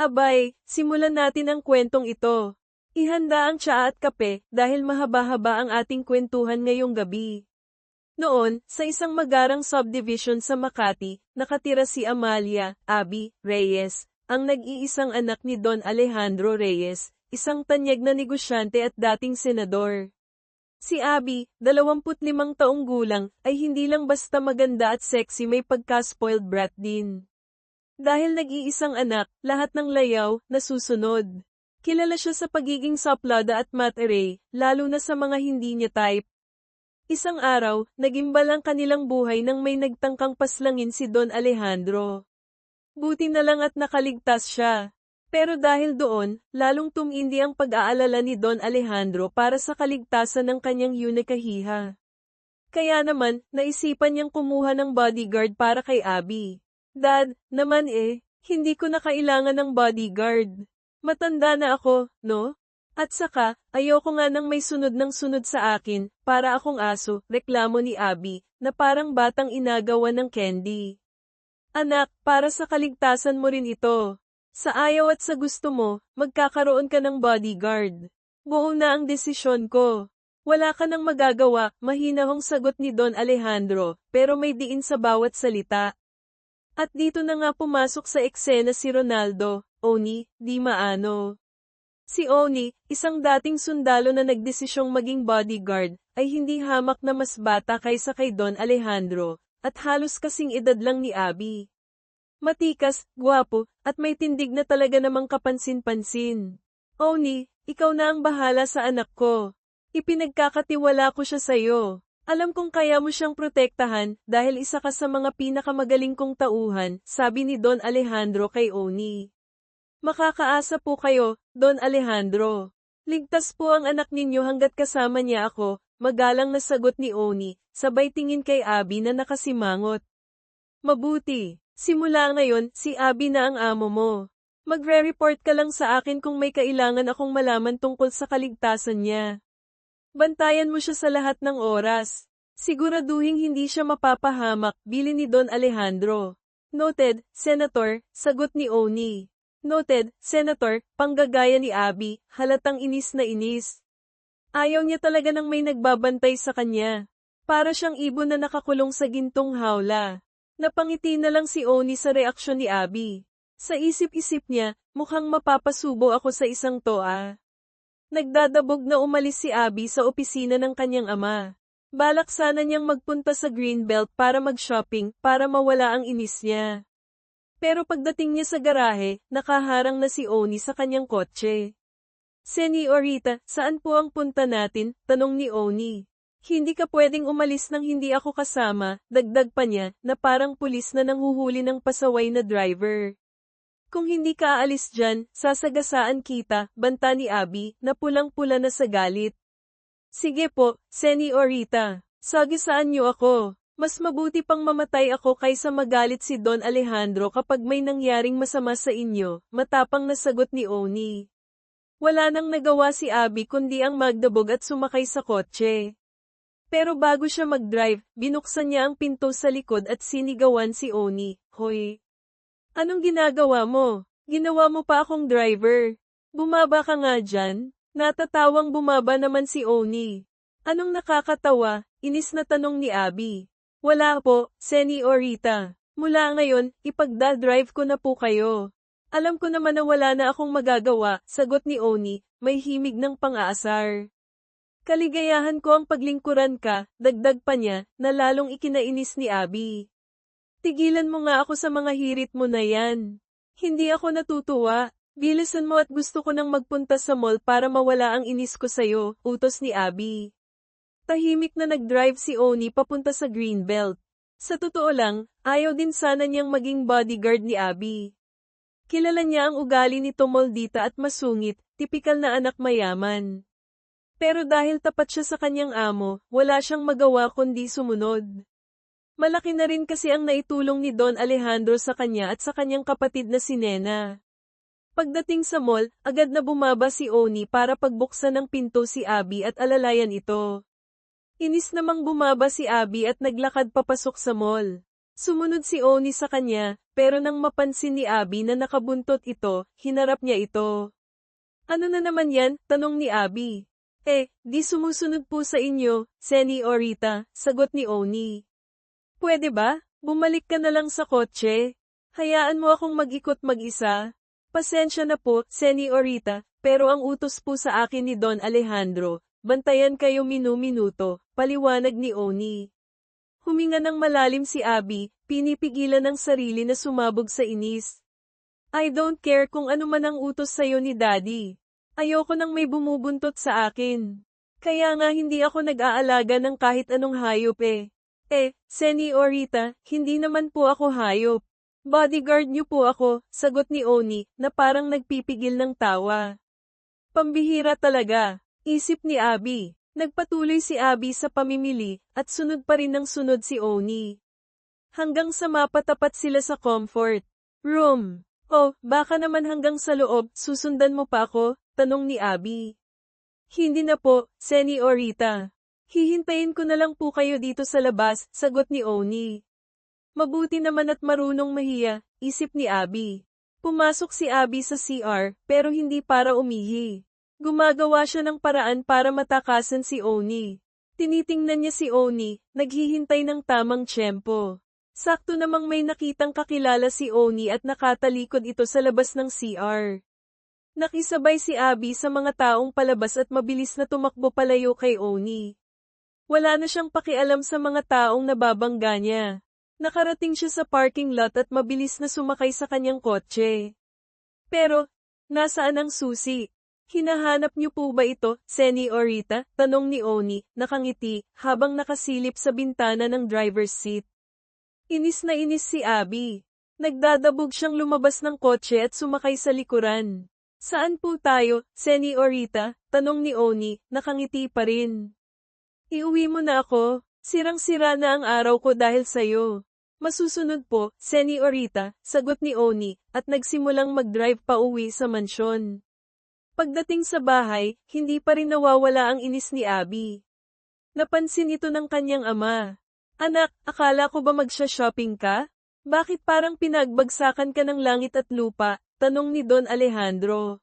Abay, simulan natin ang kwentong ito. Ihanda ang tsaa at kape dahil mahaba-haba ang ating kwentuhan ngayong gabi. Noon, sa isang magarang subdivision sa Makati, nakatira si Amalia, Abby, Reyes, ang nag-iisang anak ni Don Alejandro Reyes, isang tanyag na negosyante at dating senador. Si Abby, 25 taong gulang, ay hindi lang basta maganda at sexy, may pagka-spoiled brat din. Dahil nag-iisang anak, lahat ng layaw, nasusunod. Kilala siya sa pagiging saplada at mat-array, lalo na sa mga hindi niya type. Isang araw, nagimbal ang kanilang buhay nang may nagtangkang paslangin si Don Alejandro. Buti na lang at nakaligtas siya. Pero dahil doon, lalong tumindi ang pag-aalala ni Don Alejandro para sa kaligtasan ng kanyang yunakahiha. Kaya naman, naisipan niyang kumuha ng bodyguard para kay Abby. Dad, naman hindi ko na kailangan ng bodyguard. Matanda na ako, no? At saka, ayoko nga nang may sunod ng sunod sa akin, para akong aso, reklamo ni Abby, na parang batang inagawan ng candy. Anak, para sa kaligtasan mo rin ito. Sa ayaw at sa gusto mo, magkakaroon ka ng bodyguard. Buo na ang desisyon ko. Wala ka nang magagawa, mahinahong sagot ni Don Alejandro, pero may diin sa bawat salita. At dito na nga pumasok sa eksena si Ronaldo, Oni, Di Maano. Si Oni, isang dating sundalo na nagdesisyong maging bodyguard, ay hindi hamak na mas bata kaysa kay Don Alejandro, at halos kasing edad lang ni Abby. Matikas, gwapo, at may tindig na talaga namang kapansin-pansin. Oni, ikaw na ang bahala sa anak ko. Ipinagkakatiwala ko siya sa'yo. Alam kong kaya mo siyang protektahan, dahil isa ka sa mga pinakamagaling kong tauhan, sabi ni Don Alejandro kay Oni. Makakaasa po kayo, Don Alejandro. Ligtas po ang anak ninyo hanggat kasama niya ako, magalang na sagot ni Oni, sabay tingin kay Abby na nakasimangot. Mabuti, simula ngayon, si Abby na ang amo mo. Magre-report ka lang sa akin kung may kailangan akong malaman tungkol sa kaligtasan niya. Bantayan mo siya sa lahat ng oras. Siguraduhing hindi siya mapapahamak, bili ni Don Alejandro. Noted, Senator, sagot ni Oni. Noted, Senator, panggagaya ni Abby, halatang inis na inis. Ayaw niya talaga ng may nagbabantay sa kanya. Para siyang ibon na nakakulong sa gintong hawla. Napangiti na lang si Oni sa reaksyon ni Abby. Sa isip-isip niya, mukhang mapapasubo ako sa isang toa. Nagdadabog na umalis si Abby sa opisina ng kanyang ama. Balak sana niyang magpunta sa Greenbelt para mag-shopping, para mawala ang inis niya. Pero pagdating niya sa garahe, nakaharang na si Oni sa kanyang kotse. Senyorita, saan po ang punta natin? Tanong ni Oni. Hindi ka pwedeng umalis nang hindi ako kasama, dagdag pa niya, na parang pulis na nanghuhuli ng pasaway na driver. Kung hindi ka aalis dyan, sasagasaan kita, banta ni Abby, na pulang-pula na sa galit. Sige po, Senyorita, sagasaan niyo ako. Mas mabuti pang mamatay ako kaysa magalit si Don Alejandro kapag may nangyaring masama sa inyo, matapang na sagot ni Oni. Wala nang nagawa si Abby kundi ang magdabog at sumakay sa kotse. Pero bago siya mag-drive, binuksan niya ang pinto sa likod at sinigawan si Oni, Hoy! Anong ginagawa mo? Ginawa mo pa akong driver. Bumaba ka nga dyan? Natatawang bumaba naman si Oni. Anong nakakatawa? Inis na tanong ni Abby. Wala po, Senyorita. Mula ngayon, ipagdadrive ko na po kayo. Alam ko naman na wala na akong magagawa, sagot ni Oni, may himig ng pang-aasar. Kaligayahan ko ang paglingkuran ka, dagdag pa niya, na lalong ikinainis ni Abby. Tigilan mo nga ako sa mga hirit mo na yan. Hindi ako natutuwa. Bilisan mo at gusto ko nang magpunta sa mall para mawala ang inis ko sa'yo, utos ni Abby. Tahimik na nag-drive si Oni papunta sa Greenbelt. Sa totoo lang, ayaw din sana niyang maging bodyguard ni Abby. Kilala niya ang ugali nito moldita at masungit, tipikal na anak mayaman. Pero dahil tapat siya sa kanyang amo, wala siyang magawa kundi sumunod. Malaki na rin kasi ang naitulong ni Don Alejandro sa kanya at sa kanyang kapatid na si Nena. Pagdating sa mall, agad na bumaba si Oni para pagbuksan ng pinto si Abby at alalayan ito. Inis namang bumaba si Abby at naglakad papasok sa mall. Sumunod si Oni sa kanya, pero nang mapansin ni Abby na nakabuntot ito, hinarap niya ito. Ano na naman yan? Tanong ni Abby. Di sumusunod po sa inyo, Señorita, sagot ni Oni. Pwede ba? Bumalik ka na lang sa kotse. Hayaan mo akong mag-ikot mag-isa. Pasensya na po, Señorita, pero ang utos po sa akin ni Don Alejandro, bantayan kayo minu-minuto, paliwanag ni Oni. Huminga ng malalim si Abby, pinipigilan ang sarili na sumabog sa inis. I don't care kung ano man ang utos sa'yo ni Daddy. Ayoko nang may bumubuntot sa akin. Kaya nga hindi ako nag-aalaga ng kahit anong hayop Señorita, hindi naman po ako hayop. Bodyguard niyo po ako, sagot ni Oni, na parang nagpipigil ng tawa. Pambihira talaga, isip ni Abby. Nagpatuloy si Abby sa pamimili, at sunod pa rin ng sunod si Oni. Hanggang sa mapatapat sila sa comfort room. Baka naman hanggang sa loob, susundan mo pa ako? Tanong ni Abby. Hindi na po, Señorita. Hihintayin ko na lang po kayo dito sa labas, sagot ni Oni. Mabuti naman at marunong mahiya, isip ni Abby. Pumasok si Abby sa CR, pero hindi para umihi. Gumagawa siya ng paraan para matakasan si Oni. Tinitingnan niya si Oni, naghihintay ng tamang tiyempo. Sakto namang may nakitang kakilala si Oni at nakatalikod ito sa labas ng CR. Nakisabay si Abby sa mga taong palabas at mabilis na tumakbo palayo kay Oni. Wala na siyang pakialam sa mga taong nababangga niya. Nakarating siya sa parking lot at mabilis na sumakay sa kanyang kotse. Pero, nasaan ang susi? Hinahanap niyo po ba ito, Señorita? Tanong ni Oni, nakangiti, habang nakasilip sa bintana ng driver's seat. Inis na inis si Abby. Nagdadabog siyang lumabas ng kotse at sumakay sa likuran. Saan po tayo, Señorita? Tanong ni Oni, nakangiti pa rin. Iuwi mo na ako. Sirang-sira na ang araw ko dahil sa'yo. Masusunod po, Señorita, sagot ni Oni, at nagsimulang mag-drive pa uwi sa mansyon. Pagdating sa bahay, hindi pa rin nawawala ang inis ni Abby. Napansin ito ng kanyang ama. Anak, akala ko ba magsha-shopping ka? Bakit parang pinagbagsakan ka ng langit at lupa? Tanong ni Don Alejandro.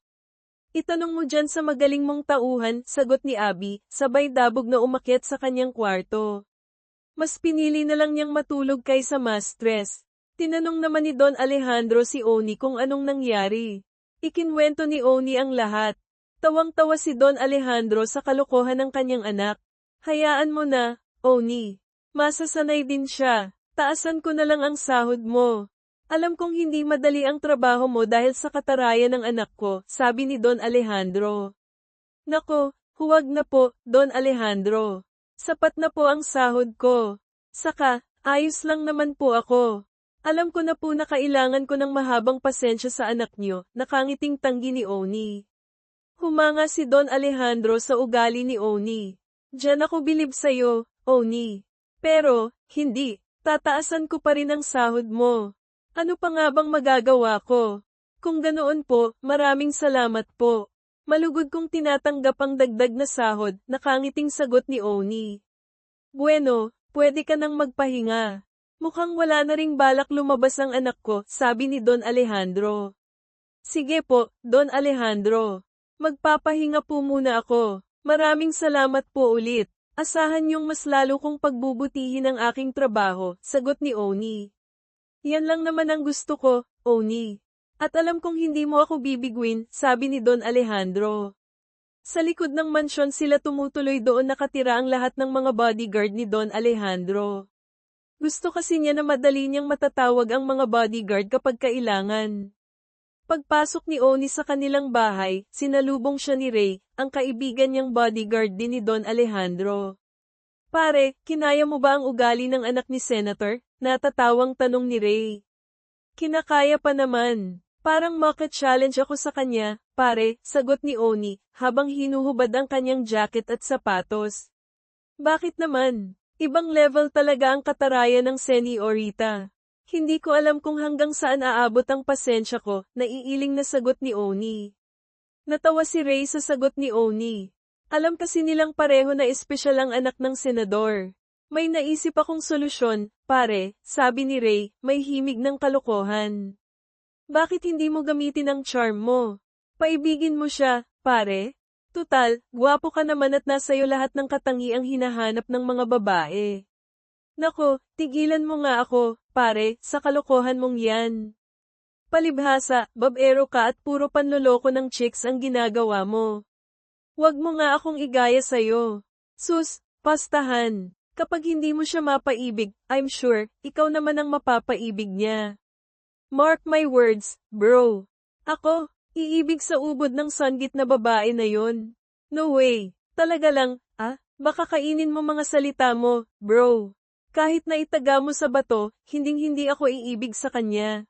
Itanong mo dyan sa magaling mong tauhan, sagot ni Abby, sabay dabog na umakyat sa kanyang kwarto. Mas pinili na lang niyang matulog kaysa ma-stress. Tinanong naman ni Don Alejandro si Oni kung anong nangyari. Ikinwento ni Oni ang lahat. Tawang-tawa si Don Alejandro sa kalokohan ng kanyang anak. Hayaan mo na, Oni. Masasanay din siya. Taasan ko na lang ang sahod mo. Alam kong hindi madali ang trabaho mo dahil sa katarayan ng anak ko, sabi ni Don Alejandro. Nako, huwag na po, Don Alejandro. Sapat na po ang sahod ko. Saka, ayos lang naman po ako. Alam ko na po na kailangan ko ng mahabang pasensya sa anak niyo, nakangiting tanggi ni Oni. Humanga si Don Alejandro sa ugali ni Oni. Diyan ako bilib sa'yo, Oni. Pero, hindi, tataasan ko pa rin ang sahod mo. Ano pa nga bang magagawa ko? Kung ganoon po, maraming salamat po. Malugod kong tinatanggap ang dagdag na sahod, nakangiting sagot ni Oni. Bueno, pwede ka nang magpahinga. Mukhang wala na ring balak lumabas ang anak ko, sabi ni Don Alejandro. Sige po, Don Alejandro. Magpapahinga po muna ako. Maraming salamat po ulit. Asahan niyong mas lalo kong pagbubutihin ang aking trabaho, sagot ni Oni. Yan lang naman ang gusto ko, Oni. At alam kong hindi mo ako bibiguin, sabi ni Don Alejandro. Sa likod ng mansyon sila tumutuloy doon nakatira ang lahat ng mga bodyguard ni Don Alejandro. Gusto kasi niya na madali niyang matatawag ang mga bodyguard kapag kailangan. Pagpasok ni Oni sa kanilang bahay, sinalubong siya ni Ray, ang kaibigan niyang bodyguard din ni Don Alejandro. Pare, kinaya mo ba ang ugali ng anak ni Senator? Natatawang tanong ni Ray. Kinakaya pa naman. Parang maka-challenge ako sa kanya, pare, sagot ni Oni, habang hinuhubad ang kanyang jacket at sapatos. Bakit naman? Ibang level talaga ang katarayan ng Señorita. Hindi ko alam kung hanggang saan aabot ang pasensya ko, naiiling na sagot ni Oni. Natawa si Ray sa sagot ni Oni. Alam kasi nilang pareho na espesyal ang anak ng senador. May naisip akong solusyon, pare, sabi ni Ray, may himig ng kalokohan. Bakit hindi mo gamitin ang charm mo? Paibigin mo siya, pare? Tutal, gwapo ka naman at nasa'yo lahat ng katangiang hinahanap ng mga babae. Nako, tigilan mo nga ako, pare, sa kalokohan mong yan. Palibhasa, babero ka at puro panloloko ng chicks ang ginagawa mo. Huwag mo nga akong igaya sa'yo. Sus, pastahan. Kapag hindi mo siya mapaibig, I'm sure, ikaw naman ang mapapaibig niya. Mark my words, bro. Ako, iibig sa ubod ng sanggit na babae na yon. No way. Talaga lang, baka kainin mo mga salita mo, bro. Kahit na itaga mo sa bato, hinding-hindi ako iibig sa kanya.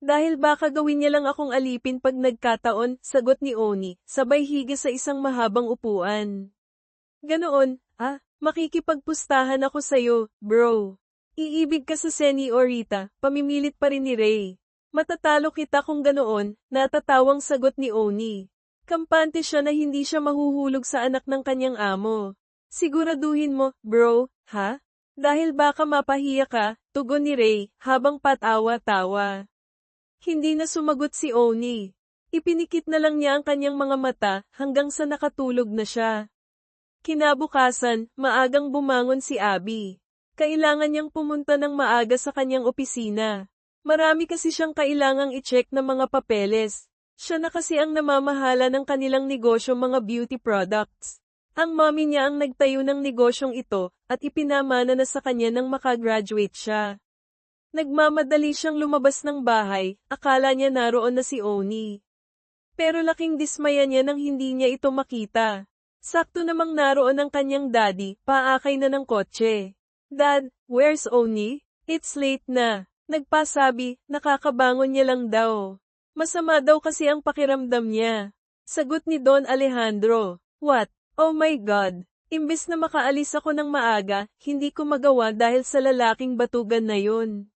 Dahil baka gawin niya lang akong alipin pag nagkataon, sagot ni Oni, sabay higa sa isang mahabang upuan. Ganoon, makikipagpustahan ako sa'yo, bro. Iibig ka sa Senyorita, pamimilit pa rin ni Ray. Matatalo kita kung ganoon, natatawang sagot ni Oni. Kampante siya na hindi siya mahuhulog sa anak ng kanyang amo. Siguraduhin mo, bro, ha? Dahil baka mapahiya ka, tugon ni Ray, habang patawa-tawa. Hindi na sumagot si Oni. Ipinikit na lang niya ang kanyang mga mata, hanggang sa nakatulog na siya. Kinabukasan, maagang bumangon si Abby. Kailangan niyang pumunta ng maaga sa kanyang opisina. Marami kasi siyang kailangang i-check na mga papeles. Siya na kasi ang namamahala ng kanilang negosyo mga beauty products. Ang mommy niya ang nagtayo ng negosyong ito, at ipinamana na sa kanya nang makagraduate siya. Nagmamadali siyang lumabas ng bahay, akala niya naroon na si Oni. Pero laking dismaya niya nang hindi niya ito makita. Sakto namang naroon ang kanyang daddy, paakay na ng kotse. Dad, where's Oni? It's late na. Nagpasabi, nakakabangon niya lang daw. Masama daw kasi ang pakiramdam niya. Sagot ni Don Alejandro. What? Oh my God. Imbes na makaalis ako ng maaga, hindi ko magawa dahil sa lalaking batugan na yun.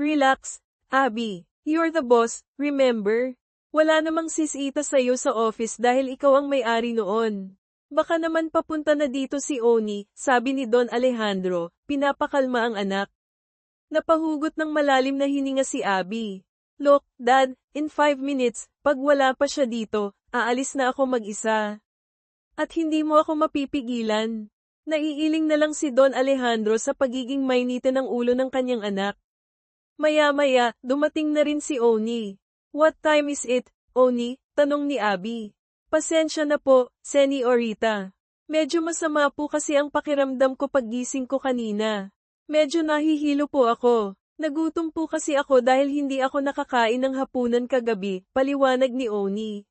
Relax, Abby. You're the boss, remember? Wala namang sisita sa'yo sa office dahil ikaw ang may-ari noon. Baka naman papunta na dito si Oni, sabi ni Don Alejandro, pinapakalma ang anak. Napahugot ng malalim na hininga si Abby. Look, Dad, in 5 minutes, pag wala pa siya dito, aalis na ako mag-isa. At hindi mo ako mapipigilan. Naiiling na lang si Don Alejandro sa pagiging mainitin ng ulo ng kanyang anak. Maya-maya, dumating na rin si Oni. What time is it, Oni? Tanong ni Abby. Pasensya na po, Senyorita. Medyo masama po kasi ang pakiramdam ko paggising ko kanina. Medyo nahihilo po ako. Nagutom po kasi ako dahil hindi ako nakakain ng hapunan kagabi, paliwanag ni Oni.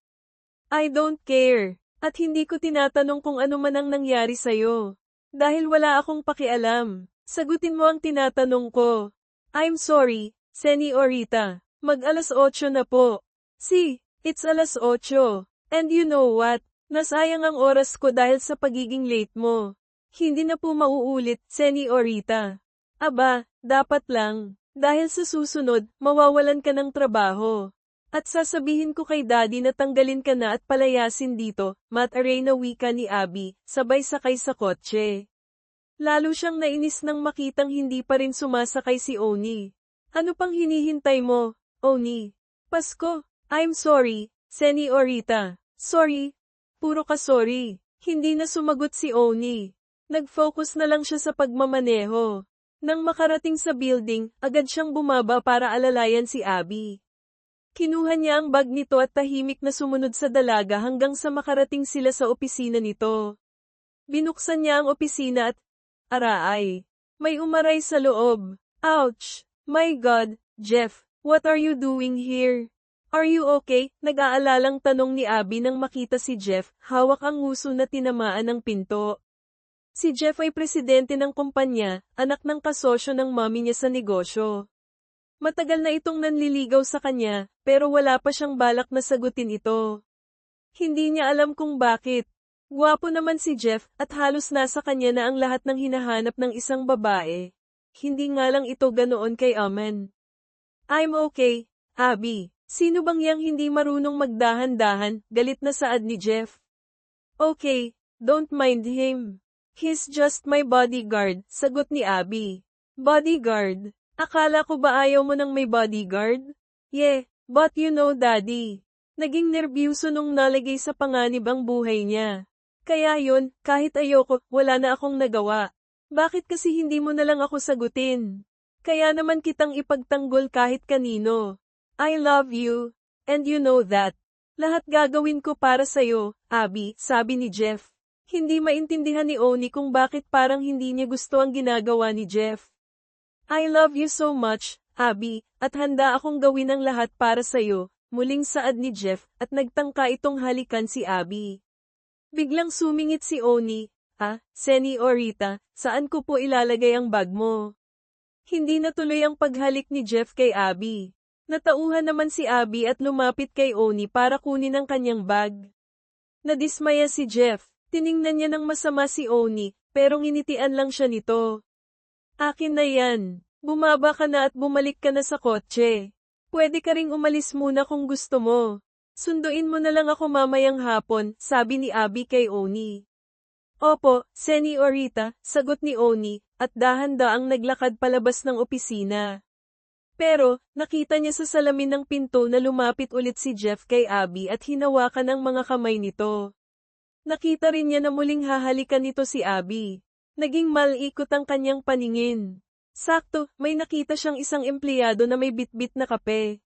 I don't care. At hindi ko tinatanong kung ano man ang nangyari sa'yo. Dahil wala akong pakialam. Sagutin mo ang tinatanong ko. I'm sorry, Senyorita. Mag-alas 8 na po. See, it's alas 8. And you know what? Nasayang ang oras ko dahil sa pagiging late mo. Hindi na po mauulit, Senyorita. Aba, dapat lang. Dahil sa susunod, mawawalan ka ng trabaho. At sasabihin ko kay Daddy na tanggalin ka na at palayasin dito, mataray na wika ni Abby, sabay sakay sa kotse. Lalo siyang nainis nang makitang hindi pa rin sumasakay si Oni. Ano pang hinihintay mo, Oni? Pasko, I'm sorry, Senyorita. Sorry. Puro ka sorry. Hindi na sumagot si Oni. Nag-focus na lang siya sa pagmamaneho. Nang makarating sa building, agad siyang bumaba para alalayan si Abby. Kinuha niya ang bag nito at tahimik na sumunod sa dalaga hanggang sa makarating sila sa opisina nito. Binuksan niya ang opisina at, aray, may umaray sa loob. Ouch! My God, Jeff, what are you doing here? Are you okay? Nag-aalalang tanong ni Abby nang makita si Jeff, hawak ang nguso na tinamaan ng pinto. Si Jeff ay presidente ng kumpanya, anak ng kasosyo ng mami niya sa negosyo. Matagal na itong nanliligaw sa kanya, pero wala pa siyang balak na sagutin ito. Hindi niya alam kung bakit. Gwapo naman si Jeff, at halos nasa kanya na ang lahat ng hinahanap ng isang babae. Hindi nga lang ito ganoon kay Aman. I'm okay, Abby. Sino bang yang hindi marunong magdahan-dahan, galit na saad ni Jeff. Okay, don't mind him. He's just my bodyguard, sagot ni Abby. Bodyguard? Akala ko ba ayaw mo ng may bodyguard? Yeah, but you know daddy. Naging nerbiyuso nung nalagay sa panganib ang buhay niya. Kaya yun, kahit ayoko, wala na akong nagawa. Bakit kasi hindi mo na lang ako sagutin? Kaya naman kitang ipagtanggol kahit kanino. I love you. And you know that. Lahat gagawin ko para sa'yo, Abby, sabi ni Jeff. Hindi maintindihan ni Oni kung bakit parang hindi niya gusto ang ginagawa ni Jeff. I love you so much, Abby, at handa akong gawin ang lahat para sa'yo, muling saad ni Jeff, at nagtangka itong halikan si Abby. Biglang sumingit si Oni, Señorita, saan ko po ilalagay ang bag mo? Hindi natuloy ang paghalik ni Jeff kay Abby. Natauhan naman si Abby at lumapit kay Oni para kunin ang kanyang bag. Nadismaya si Jeff. Tiningnan niya ng masama si Oni, pero nginitian lang siya nito. Akin na yan. Bumaba ka na at bumalik ka na sa kotse. Pwede ka ring umalis muna kung gusto mo. Sunduin mo na lang ako mamayang hapon, sabi ni Abby kay Oni. Opo, Señorita, sagot ni Oni, at dahan-daang naglakad palabas ng opisina. Pero, nakita niya sa salamin ng pinto na lumapit ulit si Jeff kay Abby at hinawakan ang mga kamay nito. Nakita rin niya na muling hahalikan nito si Abby. Naging malikot ang kanyang paningin. Sakto, may nakita siyang isang empleyado na may bitbit na kape.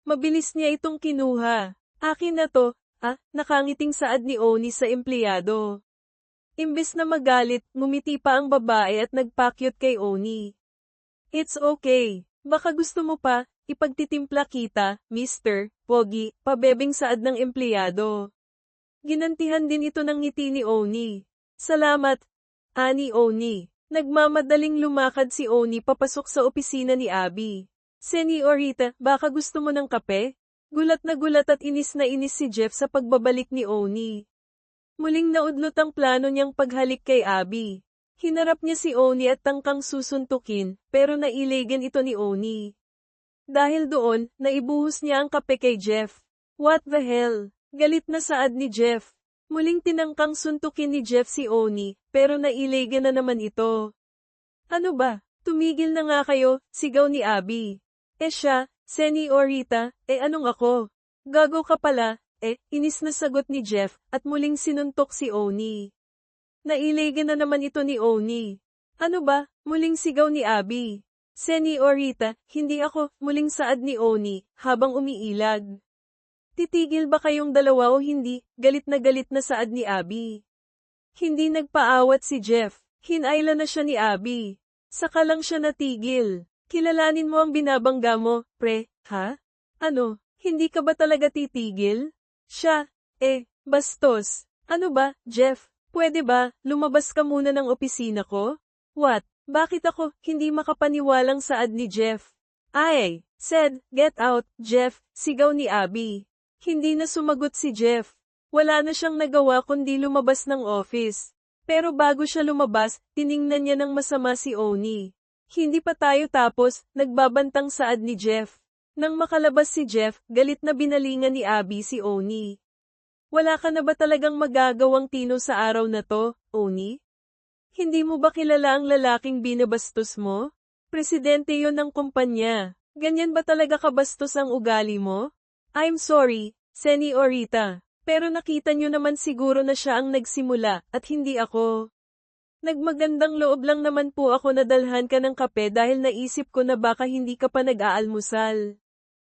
Mabilis niya itong kinuha. Akin na to, nakangiting saad ni Oni sa empleyado. Imbes na magalit, ngumiti pa ang babae at nagpakyut kay Oni. It's okay. Baka gusto mo pa, ipagtitimpla kita, Mr. Pogi, pabebing saad ng empleyado. Ginantihan din ito ng ngiti ni Oni. Salamat, ani Oni. Nagmamadaling lumakad si Oni papasok sa opisina ni Abby. Señorita, baka gusto mo ng kape? Gulat na gulat at inis na inis si Jeff sa pagbabalik ni Oni. Muling naudlot ang plano niyang paghalik kay Abby. Hinarap niya si Oni at tangkang susuntukin, pero nailegan ito ni Oni. Dahil doon, naibuhos niya ang kape kay Jeff. What the hell? Galit na saad ni Jeff. Muling tinangkang suntukin ni Jeff si Oni, pero nailegan na naman ito. Ano ba? Tumigil na nga kayo, sigaw ni Abby. Siya, Señorita, anong ako? Gago ka pala, inis na sagot ni Jeff, at muling sinuntok si Oni. Nailegan na naman ito ni Oni. Ano ba? Muling sigaw ni Abby. Señorita, hindi ako, muling saad ni Oni, habang umiilag. Titigil ba kayong dalawa o hindi? Galit na saad ni Abby. Hindi nagpaawat si Jeff. Hinayla na siya ni Abby. Saka lang siya natigil. Kilalanin mo ang binabangga mo, pre, ha? Ano, hindi ka ba talaga titigil? Siya, bastos. Ano ba, Jeff? Pwede ba, lumabas ka muna ng opisina ko? What? Bakit ako, hindi makapaniwalang saad ni Jeff? Ay, said, get out, Jeff, sigaw ni Abby. Hindi na sumagot si Jeff. Wala na siyang nagawa kundi lumabas ng office. Pero bago siya lumabas, tiningnan niya ng masama si Oni. Hindi pa tayo tapos, nagbabantang saad ni Jeff. Nang makalabas si Jeff, galit na binalingan ni Abby si Oni. Wala ka na ba talagang magagawang tino sa araw na to, Oni? Hindi mo ba kilala ang lalaking binabastos mo? Presidente yon ng kumpanya. Ganyan ba talaga kabastos ang ugali mo? I'm sorry, Señorita, pero nakita niyo naman siguro na siya ang nagsimula, at hindi ako. Nagmagandang loob lang naman po ako na dalhan ka ng kape dahil naisip ko na baka hindi ka pa nag-aalmusal.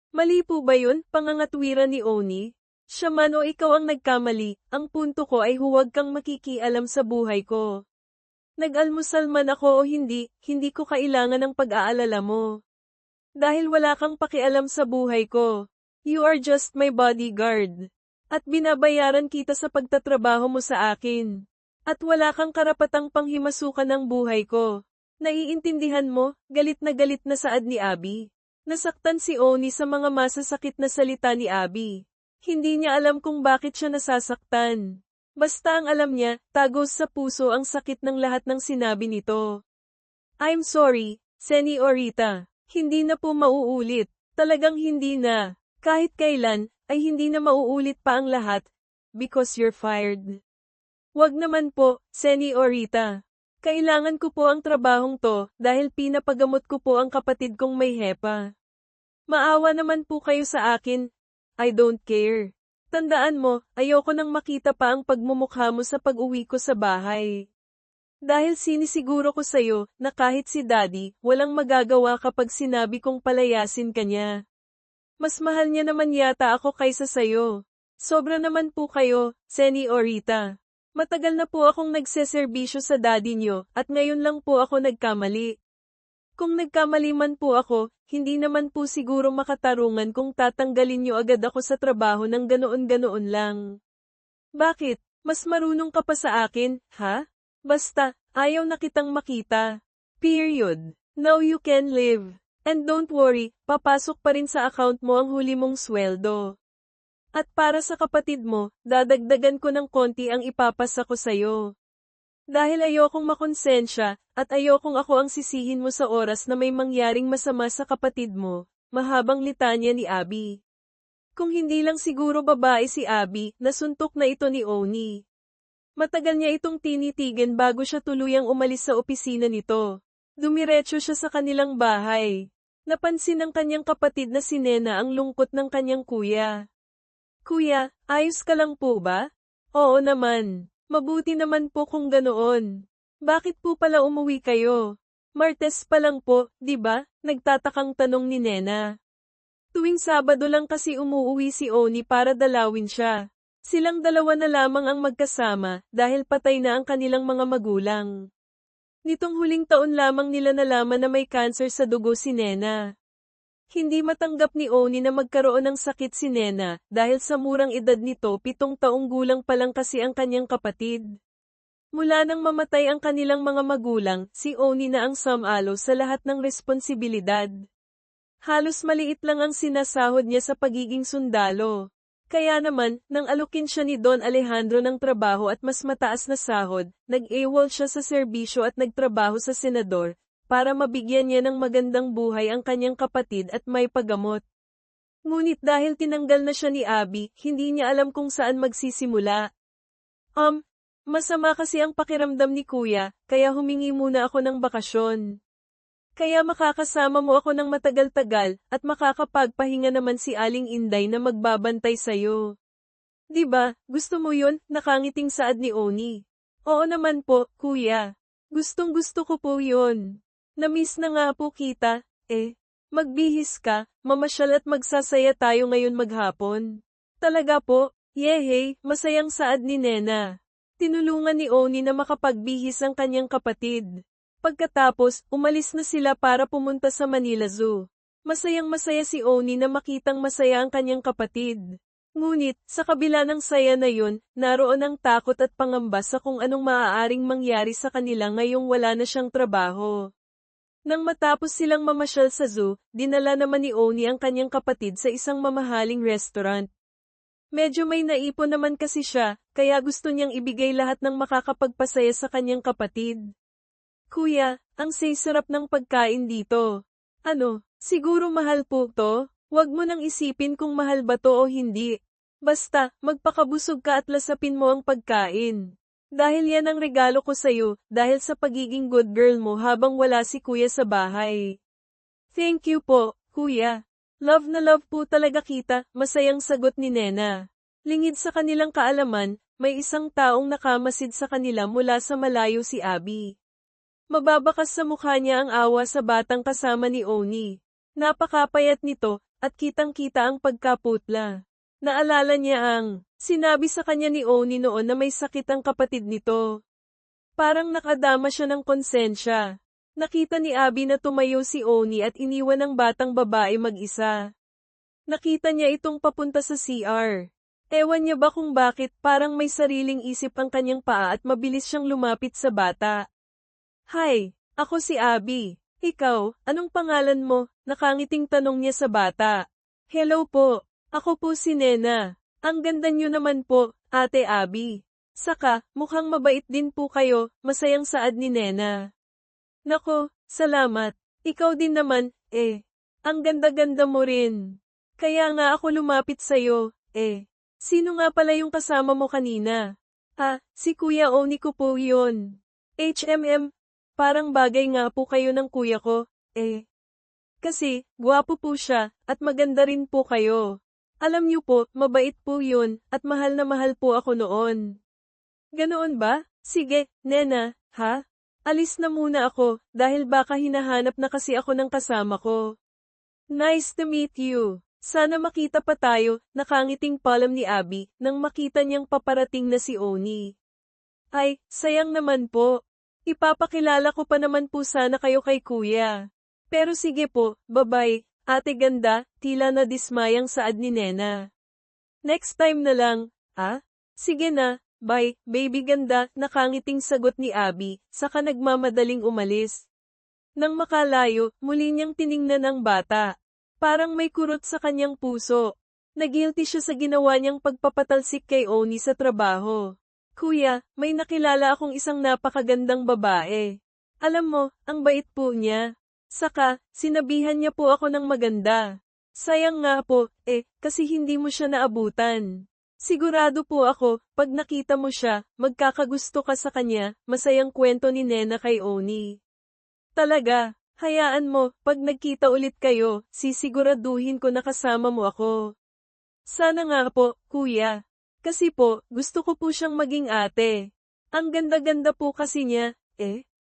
Mali po ba yun, pangangatwiran ni Oni? Siya man o ikaw ang nagkamali, ang punto ko ay huwag kang makikialam sa buhay ko. Nag-almusal man ako o hindi, hindi ko kailangan ng pag-aalala mo. Dahil wala kang pakialam sa buhay ko. You are just my bodyguard. At binabayaran kita sa pagtatrabaho mo sa akin. At wala kang karapatang panghimasukan ng buhay ko. Naiintindihan mo, galit na saad ni Abby. Nasaktan si Oni sa mga masasakit na salita ni Abby. Hindi niya alam kung bakit siya nasasaktan. Basta ang alam niya, tagos sa puso ang sakit ng lahat ng sinabi nito. I'm sorry, Señorita. Hindi na po mauulit. Talagang hindi na. Kahit kailan, ay hindi na mauulit pa ang lahat. Because you're fired. Wag naman po, Senyorita. Kailangan ko po ang trabahong to dahil pinapagamot ko po ang kapatid kong may hepa. Maawa naman po kayo sa akin. I don't care. Tandaan mo, ayoko nang makita pa ang pagmumukha mo sa pag-uwi ko sa bahay. Dahil sinisiguro ko sa'yo na kahit si Daddy, walang magagawa kapag sinabi kong palayasin ka niya. Mas mahal niya naman yata ako kaysa sa'yo. Sobra naman po kayo, Senyorita. Matagal na po akong nagseserbisyo sa daddy niyo at ngayon lang po ako nagkamali. Kung nagkamali man po ako, hindi naman po siguro makatarungan kung tatanggalin niyo agad ako sa trabaho ng ganoon-ganoon lang. Bakit? Mas marunong ka pa sa akin, ha? Basta, ayaw na kitang makita. Period. Now you can live. And don't worry, papasok pa rin sa account mo ang huli mong sweldo. At para sa kapatid mo, dadagdagan ko ng konti ang ipapasa ko sa'yo. Dahil ayokong makonsensya, at ayokong ako ang sisihin mo sa oras na may mangyaring masama sa kapatid mo, mahabang litanya ni Abby. Kung hindi lang siguro babae si Abby, nasuntok na ito ni Oni. Matagal niya itong tinitigan bago siya tuluyang umalis sa opisina nito. Dumiretso siya sa kanilang bahay. Napansin ng kanyang kapatid na si Nena ang lungkot ng kanyang kuya. Kuya, ayos ka lang po ba? Oo naman. Mabuti naman po kung ganoon. Bakit po pala umuwi kayo? Martes pa lang po, di ba? Nagtatakang tanong ni Nena. Tuwing Sabado lang kasi umuwi si Oni para dalawin siya. Silang dalawa na lamang ang magkasama dahil patay na ang kanilang mga magulang. Nitong huling taon lamang nila nalaman na may cancer sa dugo si Nena. Hindi matanggap ni Oni na magkaroon ng sakit si Nena dahil sa murang edad nito 7 taong gulang pa lang kasi ang kanyang kapatid. Mula nang mamatay ang kanilang mga magulang, si Oni na ang sumalo sa lahat ng responsibilidad. Halos maliit lang ang sinasahod niya sa pagiging sundalo. Kaya naman, nang alukin siya ni Don Alejandro ng trabaho at mas mataas na sahod, nag-AWOL siya sa serbisyo at nagtrabaho sa senador, para mabigyan niya ng magandang buhay ang kanyang kapatid at may pagamot. Ngunit dahil tinanggal na siya ni Abby, hindi niya alam kung saan magsisimula. Masama kasi ang pakiramdam ni Kuya, kaya humingi muna ako ng bakasyon. Kaya makakasama mo ako ng matagal-tagal, at makakapagpahinga naman si Aling Inday na magbabantay sa'yo. Diba, gusto mo yun? Nakangiting saad ni Oni. Oo naman po, Kuya. Gustong-gusto ko po yun. Namiss na nga po kita, magbihis ka, mamasyal at magsasaya tayo ngayon maghapon. Talaga po, yehey, masayang saad ni Nena. Tinulungan ni Oni na makapagbihis ang kanyang kapatid. Pagkatapos, umalis na sila para pumunta sa Manila Zoo. Masayang-masaya si Oni na makitang masaya ang kanyang kapatid. Ngunit, sa kabila ng saya na yun, naroon ang takot at pangamba sa kung anong maaaring mangyari sa kanila ngayong wala na siyang trabaho. Nang matapos silang mamasyal sa zoo, dinala naman ni Oni ang kanyang kapatid sa isang mamahaling restaurant. Medyo may naipon naman kasi siya, kaya gusto niyang ibigay lahat ng makakapagpasaya sa kanyang kapatid. Kuya, ang sarap ng pagkain dito. Ano, siguro mahal po to? Huwag mo nang isipin kung mahal ba to o hindi. Basta, magpakabusog ka at lasapin mo ang pagkain. Dahil yan ang regalo ko sa'yo, dahil sa pagiging good girl mo habang wala si Kuya sa bahay. Thank you po, Kuya. Love na love po talaga kita, masayang sagot ni Nena. Lingid sa kanilang kaalaman, may isang taong nakamasid sa kanila mula sa malayo si Abby. Mababakas sa mukha niya ang awa sa batang kasama ni Oni. Napakapayat nito, at kitang-kita ang pagkaputla. Naalala niya ang sinabi sa kanya ni Oni noon na may sakit ang kapatid nito. Parang nakadama siya ng konsensya. Nakita ni Abby na tumayo si Oni at iniwan ang batang babae mag-isa. Nakita niya itong papunta sa CR. Ewan niya ba kung bakit parang may sariling isip ang kanyang paa at mabilis siyang lumapit sa bata. Hi, ako si Abby. Ikaw, anong pangalan mo? Nakangiting tanong niya sa bata. Hello po. Ako po si Nena. Ang ganda niyo naman po, Ate Abby. Saka, mukhang mabait din po kayo, masayang saad ni Nena. Nako, salamat. Ikaw din naman, Ang ganda-ganda mo rin. Kaya nga ako lumapit sa'yo, Sino nga pala yung kasama mo kanina? Si Kuya Oni ko po yun. Parang bagay nga po kayo ng kuya ko, eh. Kasi, gwapo po siya, at maganda rin po kayo. Alam niyo po, mabait po yun, at mahal na mahal po ako noon. Ganoon ba? Sige, Nena, ha? Alis na muna ako, dahil baka hinahanap na kasi ako ng kasama ko. Nice to meet you. Sana makita pa tayo, nakangiting palam ni Abby, nang makita niyang paparating na si Oni. Ay, sayang naman po. Ipapakilala ko pa naman po sana kayo kay kuya. Pero sige po, bye-bye, ate ganda, tila na dismayang saad ni Nena. Next time na lang, Sige na, bye, baby ganda, nakangiting sagot ni Abby, saka nagmamadaling umalis. Nang makalayo, muli niyang tiningnan ang bata. Parang may kurot sa kanyang puso. Nagilty siya sa ginawa niyang pagpapatalsik kay Oni sa trabaho. Kuya, may nakilala akong isang napakagandang babae. Alam mo, ang bait po niya. Saka, sinabihan niya po ako ng maganda. Sayang nga po, kasi hindi mo siya naabutan. Sigurado po ako, pag nakita mo siya, magkakagusto ka sa kanya, masayang kwento ni Nena kay Oni. Talaga, hayaan mo, pag nagkita ulit kayo, sisiguraduhin ko na kasama mo ako. Sana nga po, kuya. Kasi po, gusto ko po siyang maging ate. Ang ganda-ganda po kasi niya,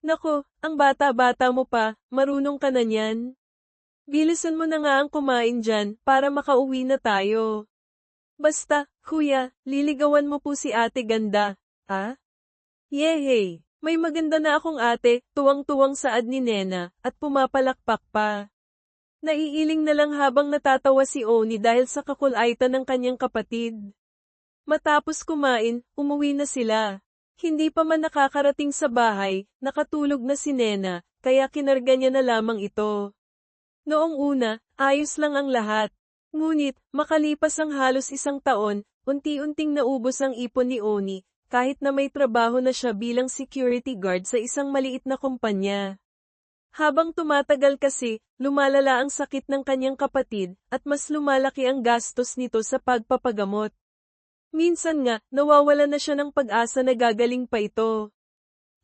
Nako, ang bata-bata mo pa, marunong ka na niyan. Bilisan mo na nga ang kumain dyan, para makauwi na tayo. Basta, kuya, liligawan mo po si ate ganda, Yehey, may maganda na akong ate, tuwang-tuwang saad ni Nena, at pumapalakpak pa. Naiiling na lang habang natatawa si Oni dahil sa kakulaitan ng kanyang kapatid. Matapos kumain, umuwi na sila. Hindi pa man nakakarating sa bahay, nakatulog na si Nena, kaya kinarga niya na lamang ito. Noong una, ayos lang ang lahat. Ngunit, makalipas ang halos 1 taon, unti-unting naubos ang ipon ni Oni, kahit na may trabaho na siya bilang security guard sa isang maliit na kumpanya. Habang tumatagal kasi, lumalala ang sakit ng kanyang kapatid, at mas lumalaki ang gastos nito sa pagpapagamot. Minsan nga, nawawala na siya ng pag-asa na gagaling pa ito.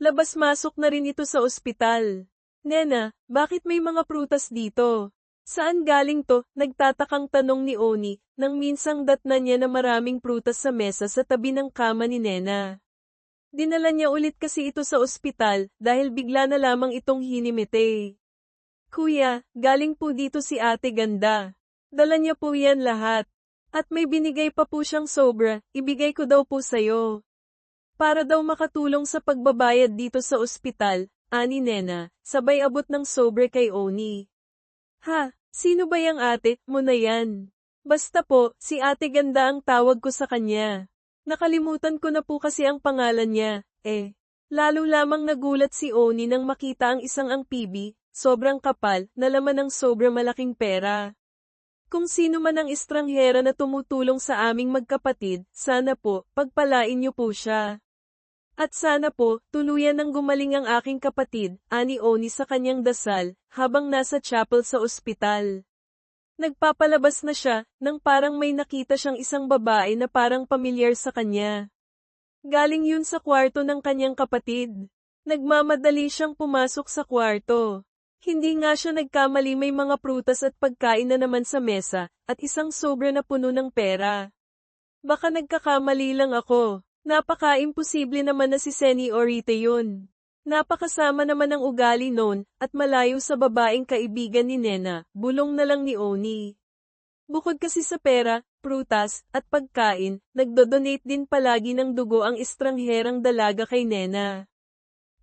Labas-masok na rin ito sa ospital. Nena, bakit may mga prutas dito? Saan galing to? Nagtatakang tanong ni Oni, nang minsang datnan niya na maraming prutas sa mesa sa tabi ng kama ni Nena. Dinala niya ulit kasi ito sa ospital, dahil bigla na lamang itong hinimite. Kuya, galing po dito si ate ganda. Dala niya po yan lahat. At may binigay pa po siyang sobra, ibigay ko daw po sayo. Para daw makatulong sa pagbabayad dito sa ospital, ani Nena, sabay abot ng sobre kay Oni. Sino ba yang ate mo na yan? Basta po, si ate ganda ang tawag ko sa kanya. Nakalimutan ko na po kasi ang pangalan niya, Lalo lamang nagulat si Oni nang makita ang isang ang PB, sobrang kapal, na laman ng sobra malaking pera. Kung sino man ang estranghera na tumutulong sa aming magkapatid, sana po, pagpalain niyo po siya. At sana po, tuluyan ng gumaling ang aking kapatid, ani Oni sa kanyang dasal, habang nasa chapel sa ospital. Nagpapalabas na siya, nang parang may nakita siyang isang babae na parang pamilyar sa kanya. Galing yun sa kwarto ng kanyang kapatid. Nagmamadali siyang pumasok sa kwarto. Hindi nga siya nagkamali, may mga prutas at pagkain na naman sa mesa, at isang sobra na puno ng pera. Baka nagkakamali lang ako. Napaka-imposible naman na si Seniorita yun. Napakasama naman ang ugali noon, at malayo sa babaeng kaibigan ni Nena, bulong na lang ni Oni. Bukod kasi sa pera, prutas, at pagkain, nagdodonate din palagi ng dugo ang estrangherang dalaga kay Nena.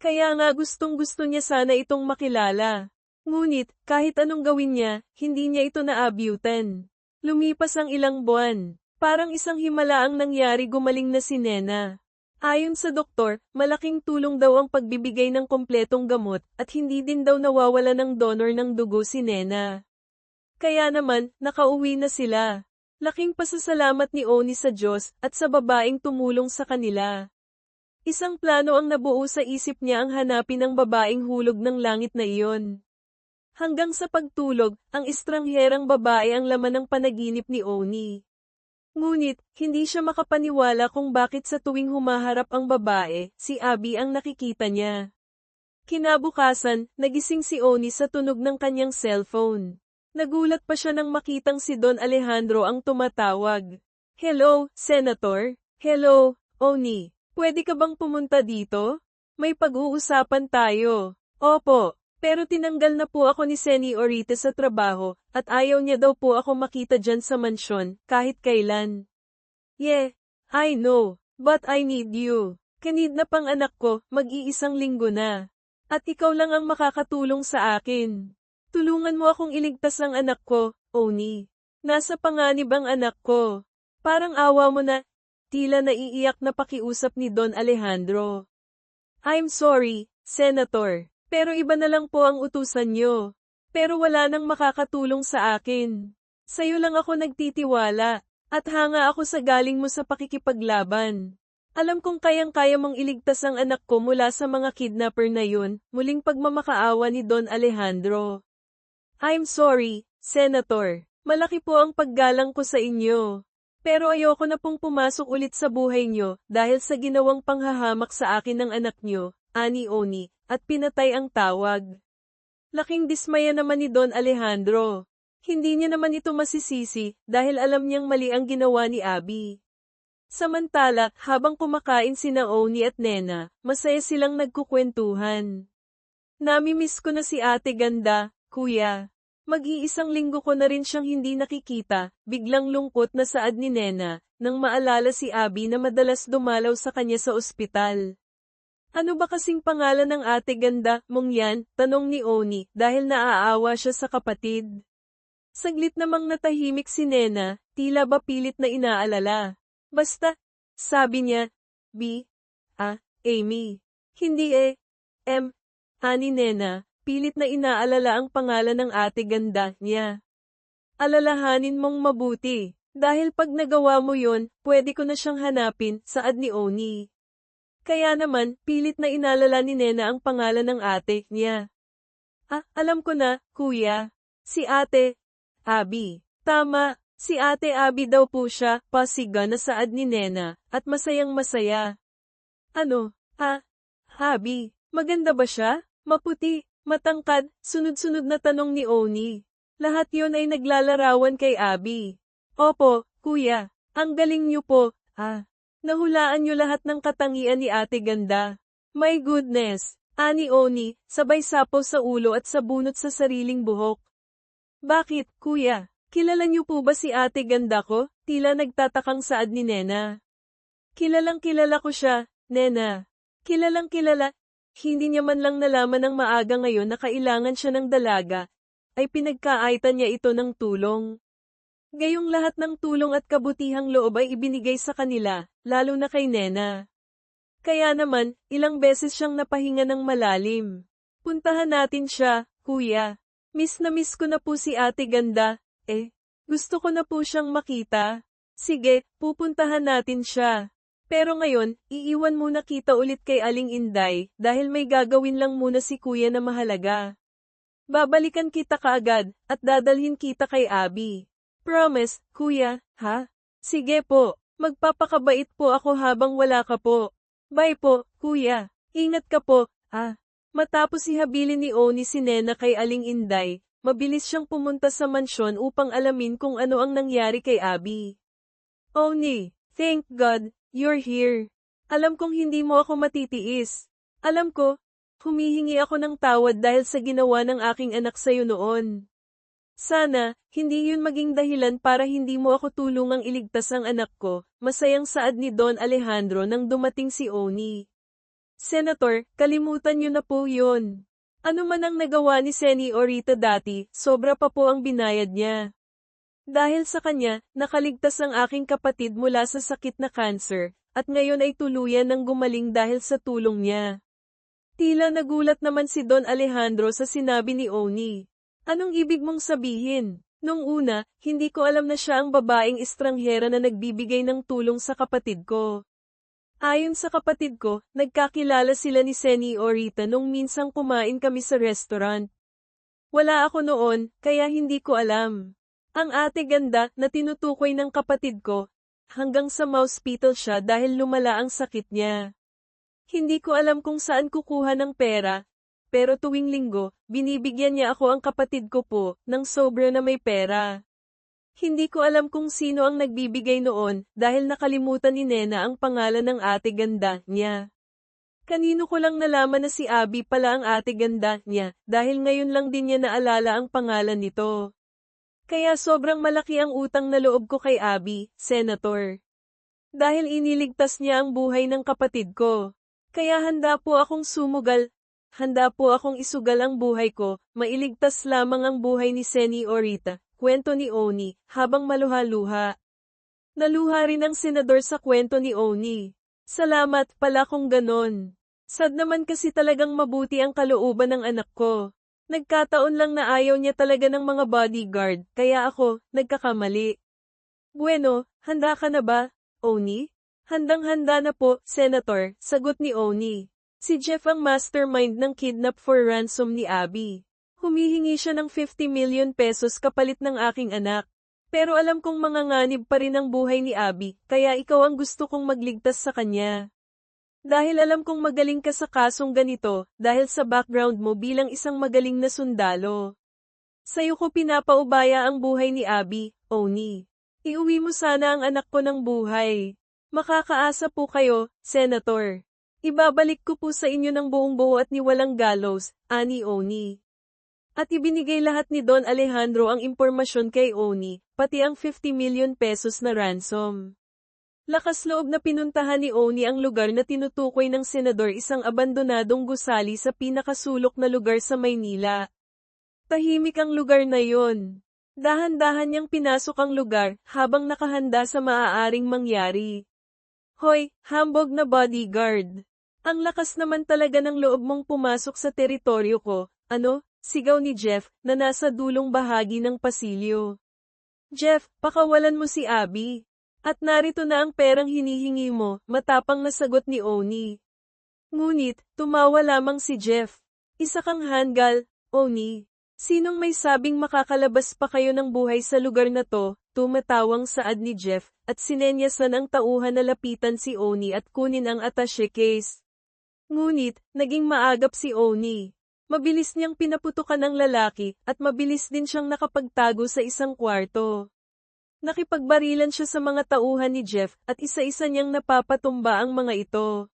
Kaya nga gustong-gusto niya sana itong makilala. Ngunit, kahit anong gawin niya, hindi niya ito naabyutan. Lumipas ang ilang buwan. Parang isang himala ang nangyari, gumaling na si Nena. Ayon sa doktor, malaking tulong daw ang pagbibigay ng kompletong gamot, at hindi din daw nawawala ng donor ng dugo si Nena. Kaya naman, nakauwi na sila. Laking pasasalamat ni Oni sa Diyos, at sa babaeng tumulong sa kanila. Isang plano ang nabuo sa isip niya, ang hanapin ang babaeng hulog ng langit na iyon. Hanggang sa pagtulog, ang estrangherang babae ang laman ng panaginip ni Oni. Ngunit, hindi siya makapaniwala kung bakit sa tuwing humaharap ang babae, si Abby ang nakikita niya. Kinabukasan, nagising si Oni sa tunog ng kanyang cellphone. Nagulat pa siya nang makitang si Don Alejandro ang tumatawag. Hello, Senator? Hello, Oni. Pwede ka bang pumunta dito? May pag-uusapan tayo. Opo, pero tinanggal na po ako ni Senorita sa trabaho, at ayaw niya daw po ako makita dyan sa mansyon, kahit kailan. Yeah, I know, but I need you. Kanid na pang anak ko, mag-iisang linggo na. At ikaw lang ang makakatulong sa akin. Tulungan mo akong iligtas ang anak ko, Oni. Nasa panganib ang anak ko. Parang awa mo na, tila naiiyak na pakiusap ni Don Alejandro. I'm sorry, Senator, pero iba na lang po ang utusan niyo. Pero wala nang makakatulong sa akin. Sa'yo lang ako nagtitiwala, at hanga ako sa galing mo sa pakikipaglaban. Alam kong kayang-kaya mong iligtas ang anak ko mula sa mga kidnapper na yun, muling pagmamakaawa ni Don Alejandro. I'm sorry, Senator. Malaki po ang paggalang ko sa inyo. Pero ayoko na pong pumasok ulit sa buhay nyo dahil sa ginawang panghahamak sa akin ng anak nyo, ani Oni, at pinatay ang tawag. Laking dismaya naman ni Don Alejandro. Hindi niya naman ito masisisi dahil alam niyang mali ang ginawa ni Abby. Samantala, habang kumakain sina Oni at Nena, masaya silang nagkukwentuhan. Namimiss ko na si Ate Ganda, Kuya. Mag-iisang linggo ko na rin siyang hindi nakikita, biglang lungkot na saad ni Nena, nang maalala si Abby na madalas dumalaw sa kanya sa ospital. Ano ba kasing pangalan ng Ate Ganda mong yan, tanong ni Oni, dahil naaawa siya sa kapatid. Saglit namang natahimik si Nena, tila ba pilit na inaalala. Basta, sabi niya, Amy. Hindi ani Nena. Pilit na inaalala ang pangalan ng Ate Ganda niya. Alalahanin mong mabuti, dahil pag nagawa mo yon, pwede ko na siyang hanapin, saad ni Oni. Kaya naman, pilit na inalala ni Nena ang pangalan ng ate niya. Alam ko na, Kuya. Si Ate Abby. Tama, si Ate Abby daw po siya, pasiga na saad ni Nena, at masayang masaya. Ano, Abby, maganda ba siya? Maputi. Matangkad, sunod-sunod na tanong ni Oni. Lahat yon ay naglalarawan kay Abby. Opo, Kuya, ang galing niyo po, Nahulaan niyo lahat ng katangian ni Ate Ganda. My goodness, ani Oni, sabay sapaw sa ulo at sa bunot sa sariling buhok. Bakit, Kuya? Kilala niyo po ba si Ate Ganda ko? Tila nagtatakang saad ni Nena. Kilalang kilala ko siya, Nena. Kilalang kilala. Hindi niya man lang nalaman ng maaga ngayon na kailangan siya ng dalaga, ay pinagkaaitan niya ito ng tulong. Gayong lahat ng tulong at kabutihang loob ay ibinigay sa kanila, lalo na kay Nena. Kaya naman, ilang beses siyang napahinga ng malalim. Puntahan natin siya, Kuya. Miss na miss ko na po si Ate Ganda, gusto ko na po siyang makita. Sige, pupuntahan natin siya. Pero ngayon, iiwan muna kita ulit kay Aling Inday, dahil may gagawin lang muna si Kuya na mahalaga. Babalikan kita kaagad, at dadalhin kita kay Abby. Promise, Kuya, ha? Sige po, magpapakabait po ako habang wala ka po. Bye po, Kuya. Ingat ka po, Matapos ihabilin ni Oni si Nena kay Aling Inday, mabilis siyang pumunta sa mansyon upang alamin kung ano ang nangyari kay Abby. Oni, thank God. You're here. Alam kong hindi mo ako matitiis. Alam ko, humihingi ako ng tawad dahil sa ginawa ng aking anak sa'yo noon. Sana, hindi yun maging dahilan para hindi mo ako tulungang iligtas ang anak ko, masayang saad ni Don Alejandro nang dumating si Oni. Senator, kalimutan niyo na po yun. Ano man ang nagawa ni Senorita dati, sobra pa po ang binayad niya. Dahil sa kanya, nakaligtas ang aking kapatid mula sa sakit na cancer, at ngayon ay tuluyan ng gumaling dahil sa tulong niya. Tila nagulat naman si Don Alejandro sa sinabi ni Oni. Anong ibig mong sabihin? Nung una, hindi ko alam na siya ang babaeng estranghera na nagbibigay ng tulong sa kapatid ko. Ayon sa kapatid ko, nagkakilala sila ni Senorita nung minsang kumain kami sa restaurant. Wala ako noon, kaya hindi ko alam. Ang Ate Ganda na tinutukoy ng kapatid ko, hanggang sa ma-hospital siya dahil lumala ang sakit niya. Hindi ko alam kung saan kukuha ng pera, pero tuwing linggo, binibigyan niya ako ang kapatid ko po, ng sobra na may pera. Hindi ko alam kung sino ang nagbibigay noon, dahil nakalimutan ni Nena ang pangalan ng ate ganda niya. Kanino ko lang nalaman na si Abby pala ang ate ganda niya, dahil ngayon lang din niya naalala ang pangalan nito. Kaya sobrang malaki ang utang na loob ko kay Abby, Senator. Dahil iniligtas niya ang buhay ng kapatid ko. Kaya handa po akong sumugal, handa po akong isugal ang buhay ko, mailigtas lamang ang buhay ni Seni o Rita. Kwento ni Oni, habang maluha-luha. Naluha rin ang senador sa kwento ni Oni. Salamat pala kung ganon. Sad naman kasi talagang mabuti ang kalooban ng anak ko. Nagkataon lang na ayaw niya talaga ng mga bodyguard, kaya ako, nagkakamali. Bueno, handa ka na ba, Oni? Handang-handa na po, Senator, sagot ni Oni. Si Jeff ang mastermind ng kidnap for ransom ni Abby. Humihingi siya ng 50 million pesos kapalit ng aking anak. Pero alam kong manganganib pa rin ang buhay ni Abby, kaya ikaw ang gusto kong magligtas sa kanya. Dahil alam kong magaling ka sa kasong ganito, dahil sa background mo bilang isang magaling na sundalo. Sa'yo ko pinapaubaya ang buhay ni Abby, Oni. Iuwi mo sana ang anak ko ng buhay. Makakaasa po kayo, Senator. Ibabalik ko po sa inyo ng buong buo at ni walang gallows, ani Oni. At ibinigay lahat ni Don Alejandro ang impormasyon kay Oni, pati ang 50 million pesos na ransom. Lakas loob na pinuntahan ni Oni ang lugar na tinutukoy ng senador, isang abandonadong gusali sa pinakasulok na lugar sa Maynila. Tahimik ang lugar na yon. Dahan-dahan niyang pinasok ang lugar, habang nakahanda sa maaaring mangyari. Hoy, hambog na bodyguard! Ang lakas naman talaga ng loob mong pumasok sa teritoryo ko, ano? Sigaw ni Jeff, na nasa dulong bahagi ng pasilyo. Jeff, pakawalan mo si Abby. At narito na ang perang hinihingi mo, matapang na sagot ni Oni. Ngunit, tumawa lamang si Jeff. Isa kang hanggal, Oni. Sinong may sabing makakalabas pa kayo ng buhay sa lugar na to? Tumatawang saad ni Jeff, at sinenyasan ang tauhan na lapitan si Oni at kunin ang attaché case. Ngunit, naging maagap si Oni. Mabilis niyang pinaputukan ang lalaki, at mabilis din siyang nakapagtago sa isang kwarto. Nakipagbarilan siya sa mga tauhan ni Jeff, at isa-isa niyang napapatumba ang mga ito.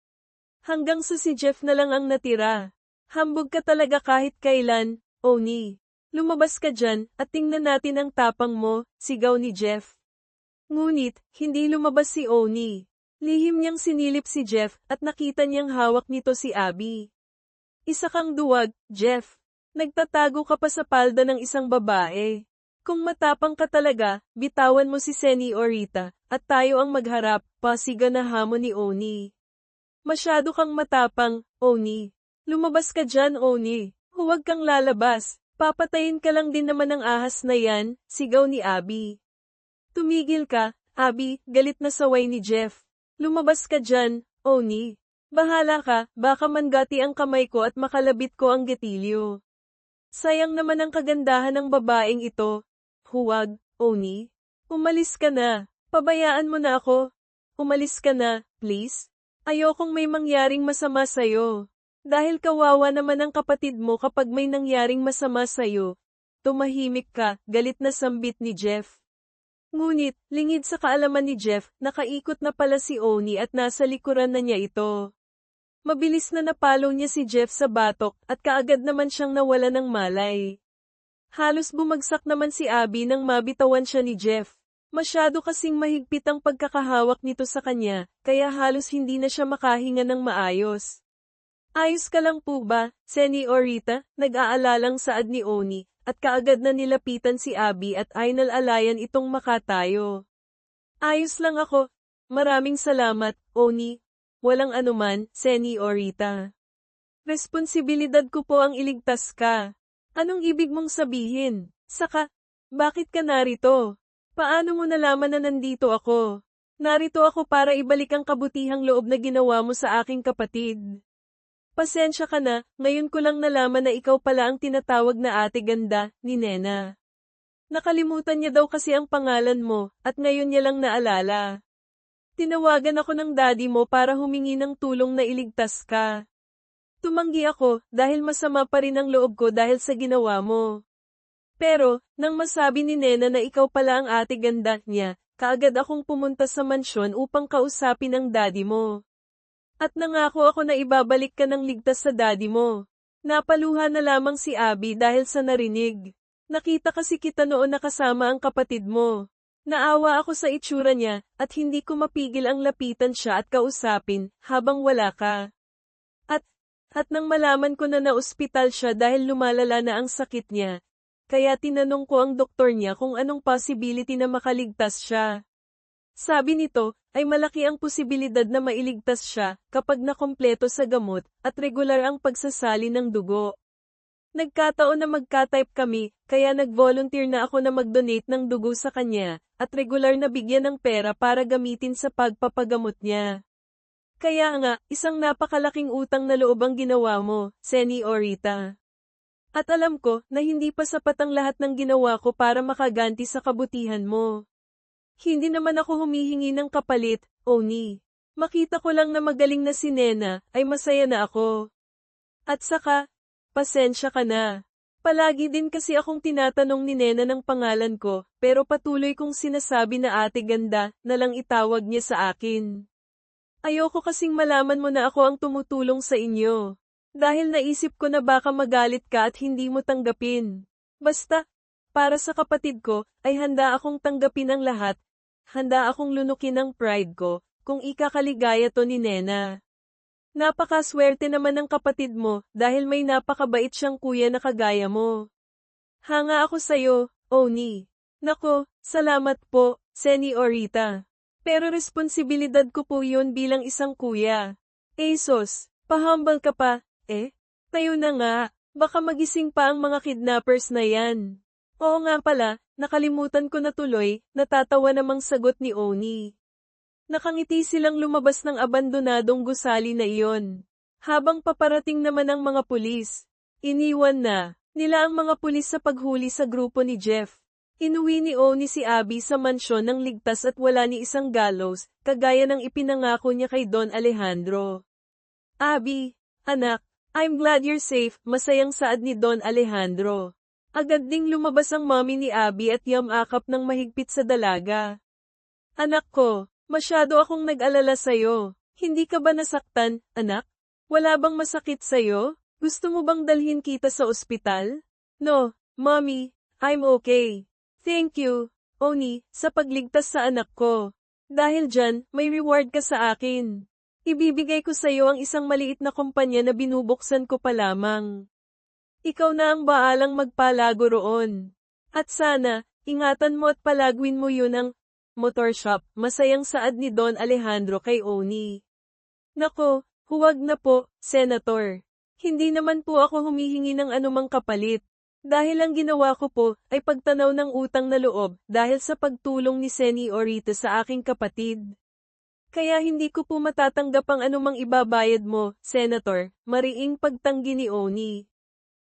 Hanggang sa si Jeff na lang ang natira. Hambog ka talaga kahit kailan, Oni. Lumabas ka dyan, at tingnan natin ang tapang mo, sigaw ni Jeff. Ngunit, hindi lumabas si Oni. Lihim niyang sinilip si Jeff, at nakita niyang hawak nito si Abby. Isa kang duwag, Jeff. Nagtatago ka pa sa palda ng isang babae. Kung matapang ka talaga, bitawan mo si Seni o Rita, at tayo ang magharap, pasiga na hamon ni Oni. Masyado kang matapang, Oni. Lumabas ka dyan, Oni. Huwag kang lalabas. Papatayin ka lang din naman ng ahas na yan, sigaw ni Abby. Tumigil ka, Abby, galit na saway ni Jeff. Lumabas ka dyan, Oni. Bahala ka, baka mangati ang kamay ko at makalabit ko ang gatilyo. Sayang naman ang kagandahan ng babaeng ito. Huwag, Oni. Umalis ka na. Pabayaan mo na ako. Umalis ka na, please. Ayokong may mangyaring masama sa'yo. Dahil kawawa naman ang kapatid mo kapag may nangyaring masama sa'yo. Tumahimik ka, galit na sambit ni Jeff. Ngunit, lingid sa kaalaman ni Jeff, nakaikot na pala si Oni at nasa likuran na niya ito. Mabilis na napalo niya si Jeff sa batok, at kaagad naman siyang nawala ng malay. Halos bumagsak naman si Abby nang mabitawan siya ni Jeff. Masyado kasing mahigpit ang pagkakahawak nito sa kanya, kaya halos hindi na siya makahinga ng maayos. Ayos ka lang po ba, Seni o Rita? Nag-aalalang saad ni Oni, at kaagad na nilapitan si Abby at ainal-alayan itong makatayo. Ayos lang ako. Maraming salamat, Oni. Walang anuman, Seni o Rita. Responsibilidad ko po ang iligtas ka. Anong ibig mong sabihin? Saka, bakit ka narito? Paano mo nalaman na nandito ako? Narito ako para ibalik ang kabutihang loob na ginawa mo sa aking kapatid. Pasensya ka na, ngayon ko lang nalaman na ikaw pala ang tinatawag na ate ganda, ni Nena. Nakalimutan niya daw kasi ang pangalan mo, at ngayon niya lang naalala. Tinawagan ako ng daddy mo para humingi ng tulong na iligtas ka. Tumanggi ako dahil masama pa rin ang loob ko dahil sa ginawa mo. Pero, nang masabi ni Nena na ikaw pala ang ate ganda niya, kaagad akong pumunta sa mansyon upang kausapin ang daddy mo. At nangako ako na ibabalik ka ng ligtas sa daddy mo. Napaluha na lamang si Abby dahil sa narinig. Nakita kasi kita noon nakasama ang kapatid mo. Naawa ako sa itsura niya, at hindi ko mapigil ang lapitan siya at kausapin, habang wala ka. At nang malaman ko na naospital siya dahil lumalala na ang sakit niya, kaya tinanong ko ang doktor niya kung anong possibility na makaligtas siya. Sabi nito, ay malaki ang posibilidad na mailigtas siya kapag nakompleto sa gamot at regular ang pagsasali ng dugo. Nagkataon na magka-type kami, kaya nag-volunteer na ako na mag-donate ng dugo sa kanya, at regular na bigyan ng pera para gamitin sa pagpapagamot niya. Kaya nga, isang napakalaking utang na loob ang ginawa mo, Señorita. At alam ko na hindi pa sapat ang lahat ng ginawa ko para makaganti sa kabutihan mo. Hindi naman ako humihingi ng kapalit, Oni. Makita ko lang na magaling na si Nena, ay masaya na ako. At saka, pasensya ka na. Palagi din kasi akong tinatanong ni Nena ng pangalan ko, pero patuloy kong sinasabi na ate ganda, na lang itawag niya sa akin. Ayoko kasing malaman mo na ako ang tumutulong sa inyo. Dahil naisip ko na baka magalit ka at hindi mo tanggapin. Basta, para sa kapatid ko, ay handa akong tanggapin ang lahat. Handa akong lunukin ang pride ko, kung ikakaligaya to ni Nena. Napakaswerte naman ng kapatid mo, dahil may napakabait siyang kuya na kagaya mo. Hanga ako sa'yo, Oni. Nako, salamat po, Señorita. Pero responsibilidad ko po yun bilang isang kuya. Sos, pahambal ka pa. Tayo na nga, baka magising pa ang mga kidnappers na yan. Oo nga pala, nakalimutan ko na tuloy, natatawa namang sagot ni Oni. Nakangiti silang lumabas ng abandonadong gusali na iyon. Habang paparating naman ang mga pulis. Iniwan na nila ang mga pulis sa paghuli sa grupo ni Jeff. Inuwi ni Oni si Abby sa mansyon ng ligtas at wala ni isang gallows, kagaya ng ipinangako niya kay Don Alejandro. Abby, anak, I'm glad you're safe, masayang saad ni Don Alejandro. Agad ding lumabas ang mommy ni Abby at yamakap ng mahigpit sa dalaga. Anak ko, masyado akong nag-alala sa'yo. Hindi ka ba nasaktan, anak? Wala bang masakit sa'yo? Gusto mo bang dalhin kita sa ospital? No, mommy, I'm okay. Thank you, Oni, sa pagligtas sa anak ko. Dahil dyan, may reward ka sa akin. Ibibigay ko sa iyo ang isang maliit na kumpanya na binubuksan ko pa lamang. Ikaw na ang baalang magpalago roon. At sana, ingatan mo at palagwin mo yun ang motor shop, masayang saad ni Don Alejandro kay Oni. Nako, huwag na po, Senator. Hindi naman po ako humihingi ng anumang kapalit. Dahil ang ginawa ko po, ay pagtanaw ng utang na loob, dahil sa pagtulong ni Señorita sa aking kapatid. Kaya hindi ko po matatanggap ang anumang ibabayad mo, Senator, mariing pagtanggi ni Oni.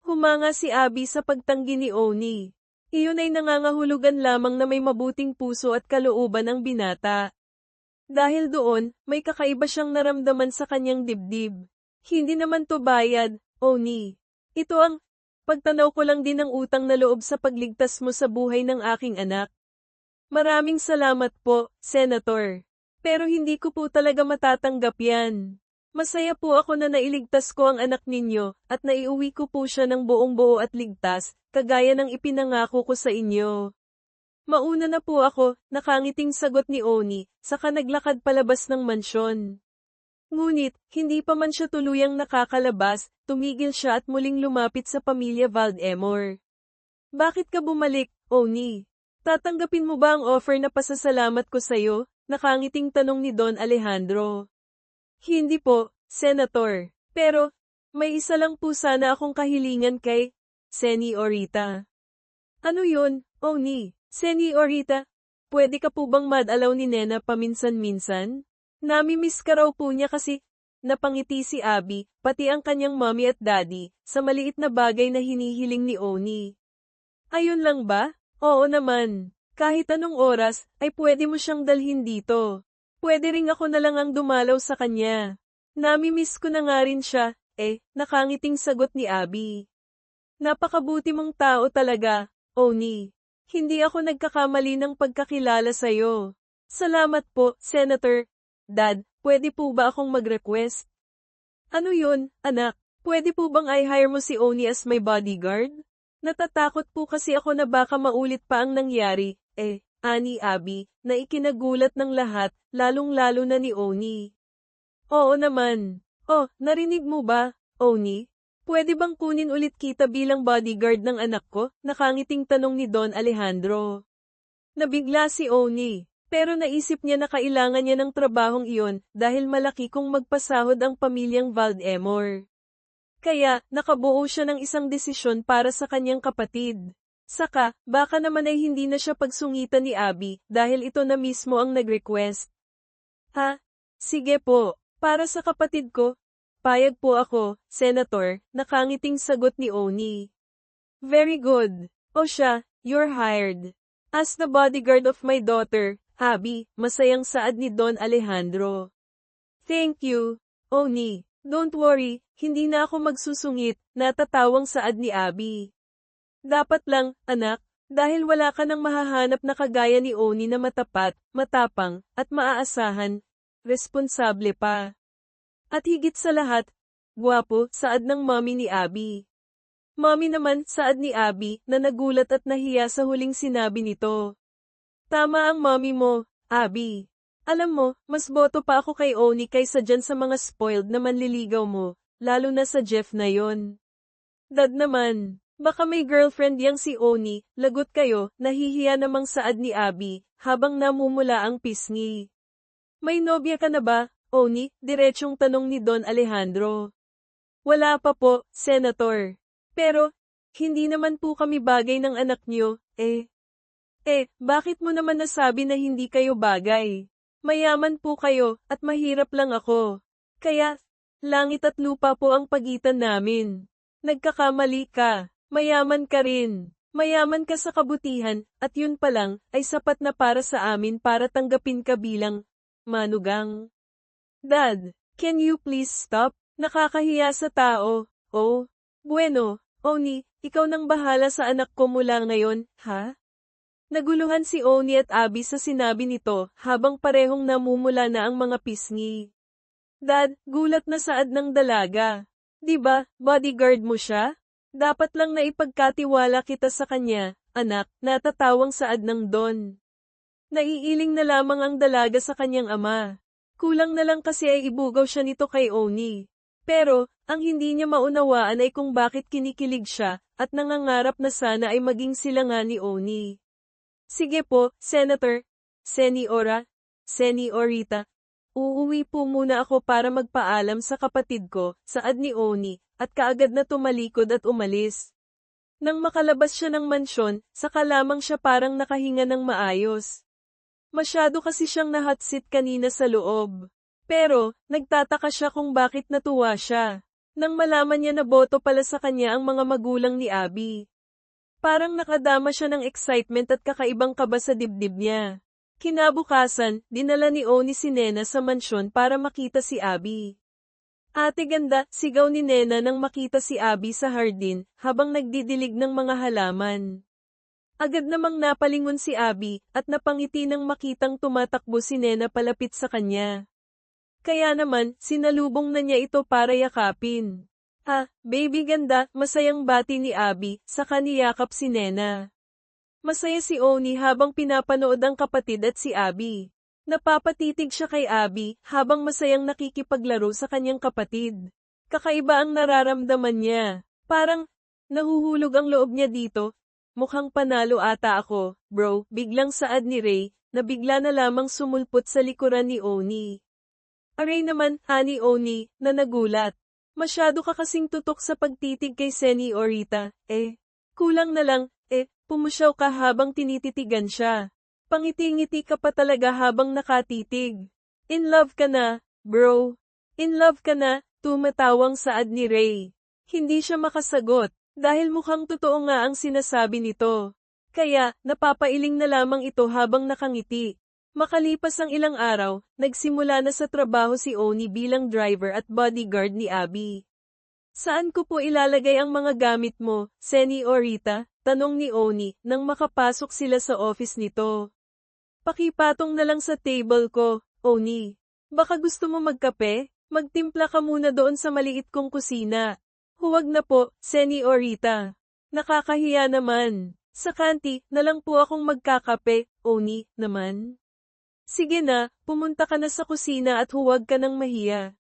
Humanga si Abby sa pagtanggi ni Oni. Iyon ay nangangahulugan lamang na may mabuting puso at kalooban ang binata. Dahil doon, may kakaiba siyang naramdaman sa kanyang dibdib. Hindi naman to bayad, Oni. Ito ang pagtanaw ko lang din ng utang na loob sa pagligtas mo sa buhay ng aking anak. Maraming salamat po, Senator. Pero hindi ko po talaga matatanggap yan. Masaya po ako na nailigtas ko ang anak ninyo, at naiuwi ko po siya ng buong-buo at ligtas, kagaya ng ipinangako ko sa inyo. Mauna na po ako, nakangiting sagot ni Oni, saka naglakad palabas ng mansyon. Ngunit, hindi pa man siya tuluyang nakakalabas, tumigil siya at muling lumapit sa pamilya Valdemor. Bakit ka bumalik, Oni? Tatanggapin mo ba ang offer na pasasalamat ko sa'yo? Nakangiting tanong ni Don Alejandro. Hindi po, Senator. Pero, may isa lang po sana akong kahilingan kay Señorita. Ano yun, Oni? Señorita, pwede ka po bang madalaw ni Nena paminsan-minsan? Nami-miss ka raw po niya kasi, napangiti si Abby, pati ang kanyang mommy at daddy, sa maliit na bagay na hinihiling ni Oni. Ayun lang ba? Oo naman. Kahit anong oras, ay pwede mo siyang dalhin dito. Pwede ring ako na lang ang dumalaw sa kanya. Nami-miss ko na nga rin siya, nakangiting sagot ni Abby. Napakabuti mong tao talaga, Oni. Hindi ako nagkakamali ng pagkakilala sa'yo. Salamat po, Senator. Dad, pwede po ba akong mag-request? Ano yun, anak? Pwede po bang i-hire mo si Oni as my bodyguard? Natatakot po kasi ako na baka maulit pa ang nangyari, ani Abby, na ikinagulat ng lahat, lalong-lalo na ni Oni. Oo naman. Oh, narinig mo ba, Oni? Pwede bang kunin ulit kita bilang bodyguard ng anak ko? Nakangiting tanong ni Don Alejandro. Nabigla si Oni, pero naisip niya na kailangan niya ng trabahong iyon dahil malaki kung magpasahod ang pamilyang Valdemor. Kaya, nakabuo siya ng isang desisyon para sa kanyang kapatid. Saka, baka naman ay hindi na siya pagsungitan ni Abby dahil ito na mismo ang nag-request. Ha? Sige po, para sa kapatid ko. Payag po ako, Senator, nakangiting sagot ni Oni. Very good. O siya, you're hired. As the bodyguard of my daughter, Abby, masayang saad ni Don Alejandro. Thank you, Oni. Don't worry, hindi na ako magsusungit, natatawang saad ni Abby. Dapat lang, anak, dahil wala ka nang mahahanap na kagaya ni Oni na matapat, matapang, at maaasahan, responsable pa. At higit sa lahat, gwapo, saad ng mommy ni Abby. Mommy naman, saad ni Abby, na nagulat at nahiya sa huling sinabi nito. Tama ang mommy mo, Abby. Alam mo, mas boto pa ako kay Oni kaysa dyan sa mga spoiled na manliligaw mo, lalo na sa Jeff na yon. Dad naman, baka may girlfriend yang si Oni, lagot kayo, nahihiya namang saad ni Abby, habang namumula ang pisngi. May nobya ka na ba? Oni, diretsong tanong ni Don Alejandro. Wala pa po, Senator. Pero, hindi naman po kami bagay ng anak niyo, bakit mo naman nasabi na hindi kayo bagay? Mayaman po kayo, at mahirap lang ako. Kaya, langit at lupa po ang pagitan namin. Nagkakamali ka, mayaman ka rin. Mayaman ka sa kabutihan, at yun pa lang, ay sapat na para sa amin para tanggapin ka bilang manugang. Dad, can you please stop? Nakakahiya sa tao. Oh, bueno, Oni, ikaw nang bahala sa anak ko mula ngayon, ha? Naguluhan si Oni at Abby sa sinabi nito, habang parehong namumula na ang mga pisngi. Dad, gulat na saad ng dalaga. Diba, bodyguard mo siya? Dapat lang na ipagkatiwala kita sa kanya, anak, natatawang saad ng Don. Naiiling na lamang ang dalaga sa kanyang ama. Kulang na lang kasi ay ibugaw siya nito kay Oni. Pero, ang hindi niya maunawaan ay kung bakit kinikilig siya, at nangangarap na sana ay maging sila nga ni Oni. Sige po, Senator, Seniorita. Uuwi po muna ako para magpaalam sa kapatid ko, saad ni Oni, at kaagad na tumalikod at umalis. Nang makalabas siya ng mansyon, saka lamang siya parang nakahinga ng maayos. Masyado kasi siyang nahatsit kanina sa loob. Pero, nagtataka siya kung bakit natuwa siya. Nang malaman niya na boto pala sa kanya ang mga magulang ni Abby. Parang nakadama siya ng excitement at kakaibang kaba sa dibdib niya. Kinabukasan, dinala ni Oni si Nena sa mansyon para makita si Abby. Ate ganda, sigaw ni Nena nang makita si Abby sa hardin, habang nagdidilig ng mga halaman. Agad namang napalingon si Abby, at napangiti nang makitang tumatakbo si Nena palapit sa kanya. Kaya naman, sinalubong na niya ito para yakapin. Baby ganda, masayang bati ni Abby, saka niyakap si Nena. Masaya si Oni habang pinapanood ang kapatid at si Abby. Napapatitig siya kay Abby, habang masayang nakikipaglaro sa kanyang kapatid. Kakaiba ang nararamdaman niya. Parang, nahuhulog ang loob niya dito. Mukhang panalo ata ako, bro, biglang saad ni Ray, na bigla na lamang sumulpot sa likuran ni Oni. Aray naman, ani Oni, na nagulat. Masyado ka kasing tutok sa pagtitig kay Seniorita, kulang na lang, pumusyaw ka habang tinititigan siya. Pangiti-ngiti ka pa talaga habang nakatitig. In love ka na, bro. In love ka na, tumatawang saad ni Ray. Hindi siya makasagot. Dahil mukhang totoo nga ang sinasabi nito. Kaya, napapailing na lamang ito habang nakangiti. Makalipas ang ilang araw, nagsimula na sa trabaho si Oni bilang driver at bodyguard ni Abby. Saan ko po ilalagay ang mga gamit mo, Señorita? Tanong ni Oni nang makapasok sila sa office nito. Pakipatong na lang sa table ko, Oni. Baka gusto mo magkape? Magtimpla ka muna doon sa maliit kong kusina. Huwag na po, Señorita. Nakakahiya naman. Sa kanti, na lang po akong magkakape, Oni, naman. Sige na, pumunta ka na sa kusina at huwag ka nang mahiya.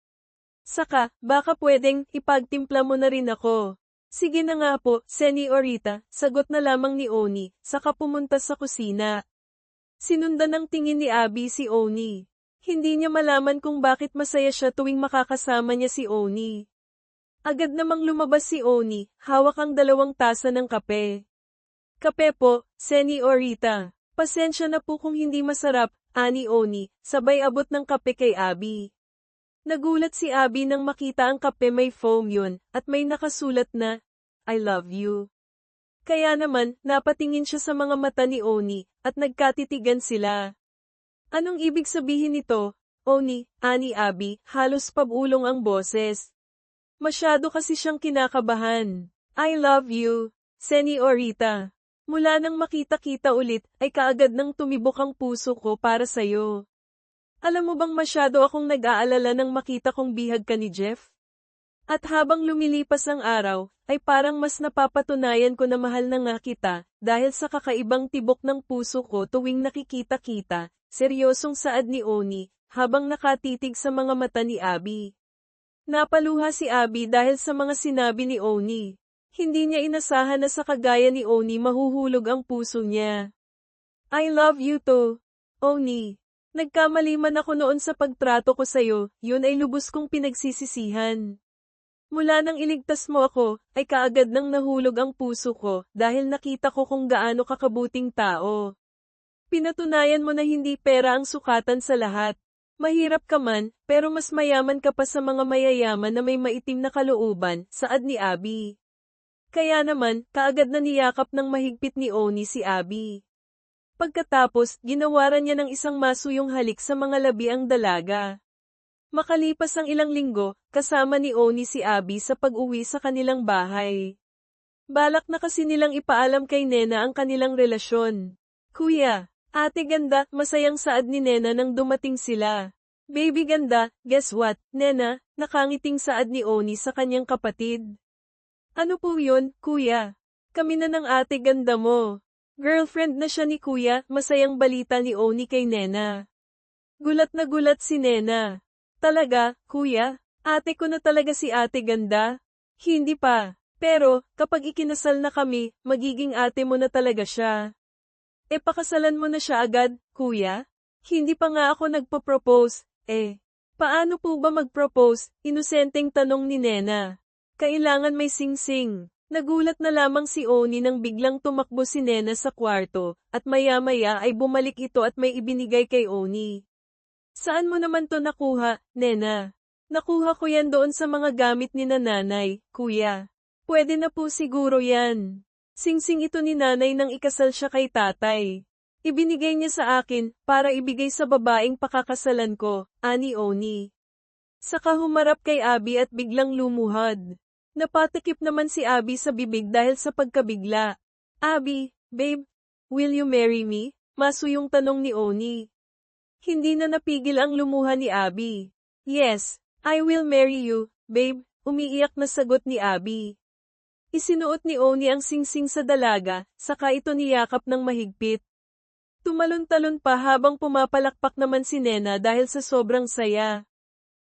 Saka, baka pwedeng ipagtimpla mo na rin ako. Sige na nga po, Señorita, sagot na lamang ni Oni, saka pumunta sa kusina. Sinundan ng tingin ni Abby si Oni. Hindi niya malaman kung bakit masaya siya tuwing makakasama niya si Oni. Agad namang lumabas si Oni, hawak ang 2 tasa ng kape. Kape po, Señorita. Pasensya na po kung hindi masarap, ani Oni, sabay abot ng kape kay Abby. Nagulat si Abby nang makita ang kape may foam yun, at may nakasulat na, I love you. Kaya naman, napatingin siya sa mga mata ni Oni, at nagkatitigan sila. Anong ibig sabihin nito, Oni, ani Abby, halos pabulong ang boses. Masyado kasi siyang kinakabahan. I love you, Señorita. Mula nang makita-kita ulit, ay kaagad nang tumibok ang puso ko para sa'yo. Alam mo bang masyado akong nag-aalala nang makita kong bihag ka ni Jeff? At habang lumilipas ang araw, ay parang mas napapatunayan ko na mahal na nga kita, dahil sa kakaibang tibok ng puso ko tuwing nakikita kita, seryosong saad ni Oni, habang nakatitig sa mga mata ni Abby. Napaluha si Abby dahil sa mga sinabi ni Oni. Hindi niya inasahan na sa kagaya ni Oni mahuhulog ang puso niya. I love you too, Oni. Nagkamali man ako noon sa pagtrato ko sa'yo, yun ay lubos kong pinagsisisihan. Mula nang iligtas mo ako, ay kaagad nang nahulog ang puso ko dahil nakita ko kung gaano kakabuting tao. Pinatunayan mo na hindi pera ang sukatan sa lahat. Mahirap ka man, pero mas mayaman ka pa sa mga mayayaman na may maitim na kalooban, saad ni Abby. Kaya naman, kaagad na niyakap ng mahigpit ni Oni si Abby. Pagkatapos, ginawaran niya ng isang masuyong halik sa mga labi ang dalaga. Makalipas ang ilang linggo, kasama ni Oni si Abby sa pag-uwi sa kanilang bahay. Balak na kasi nilang ipaalam kay Nena ang kanilang relasyon. Kuya, ate ganda, masayang saad ni Nena nang dumating sila. Baby ganda, guess what, Nena, nakangiting saad ni Oni sa kanyang kapatid. Ano po yun, kuya? Kami na ng ate ganda mo. Girlfriend na siya ni kuya, masayang balita ni Oni kay Nena. Gulat na gulat si Nena. Talaga, kuya? Ate ko na talaga si ate ganda? Hindi pa. Pero, kapag ikinasal na kami, magiging ate mo na talaga siya. E pakasalan mo na siya agad, kuya? Hindi pa nga ako nagpo-propose, Paano po ba mag-propose? Inosenteng tanong ni Nena. Kailangan may sing-sing. Nagulat na lamang si Oni nang biglang tumakbo si Nena sa kwarto, at maya-maya ay bumalik ito at may ibinigay kay Oni. Saan mo naman to nakuha, Nena? Nakuha ko yan doon sa mga gamit ni nanay, kuya. Pwede na po siguro yan. Sing-sing ito ni nanay nang ikasal siya kay tatay. Ibinigay niya sa akin, para ibigay sa babaeng pakakasalan ko, ani Oni. Saka humarap kay Abby at biglang lumuhad. Napatakip naman si Abby sa bibig dahil sa pagkabigla. Abby, babe, will you marry me? Masuyong tanong ni Oni. Hindi na napigil ang lumuha ni Abby. Yes, I will marry you, babe, umiiyak na sagot ni Abby. Isinuot ni Oni ang singsing sa dalaga, saka ito niyakap ng mahigpit. Tumalon-talon pa habang pumapalakpak naman si Nena dahil sa sobrang saya.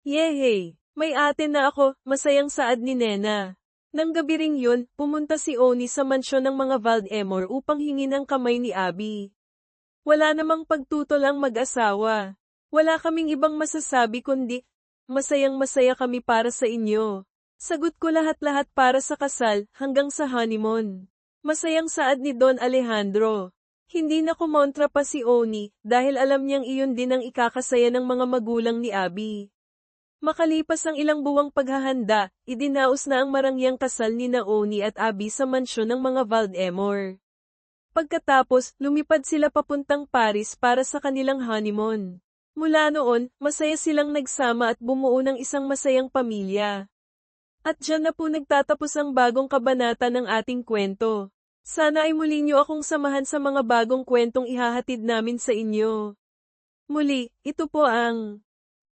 Yehey! May ate na ako, masayang saad ni Nena. Nang gabi ring yun, pumunta si Oni sa mansyon ng mga Valdemar upang hingin ang kamay ni Abby. Wala namang pagtutol ang mag-asawa. Wala kaming ibang masasabi kundi, masayang-masaya kami para sa inyo. Sagot ko lahat-lahat para sa kasal, hanggang sa honeymoon. Masayang saad ni Don Alejandro. Hindi na kumontra pa si Oni, dahil alam niyang iyon din ang ikakasaya ng mga magulang ni Abby. Makalipas ang ilang buwang paghahanda, idinaos na ang marangyang kasal ni Oni at Abby sa mansyon ng mga Valdemar. Pagkatapos, lumipad sila papuntang Paris para sa kanilang honeymoon. Mula noon, masaya silang nagsama at bumuo ng isang masayang pamilya. At diyan na po nagtatapos ang bagong kabanata ng ating kwento. Sana ay muli niyo akong samahan sa mga bagong kwentong ihahatid namin sa inyo. Muli, ito po ang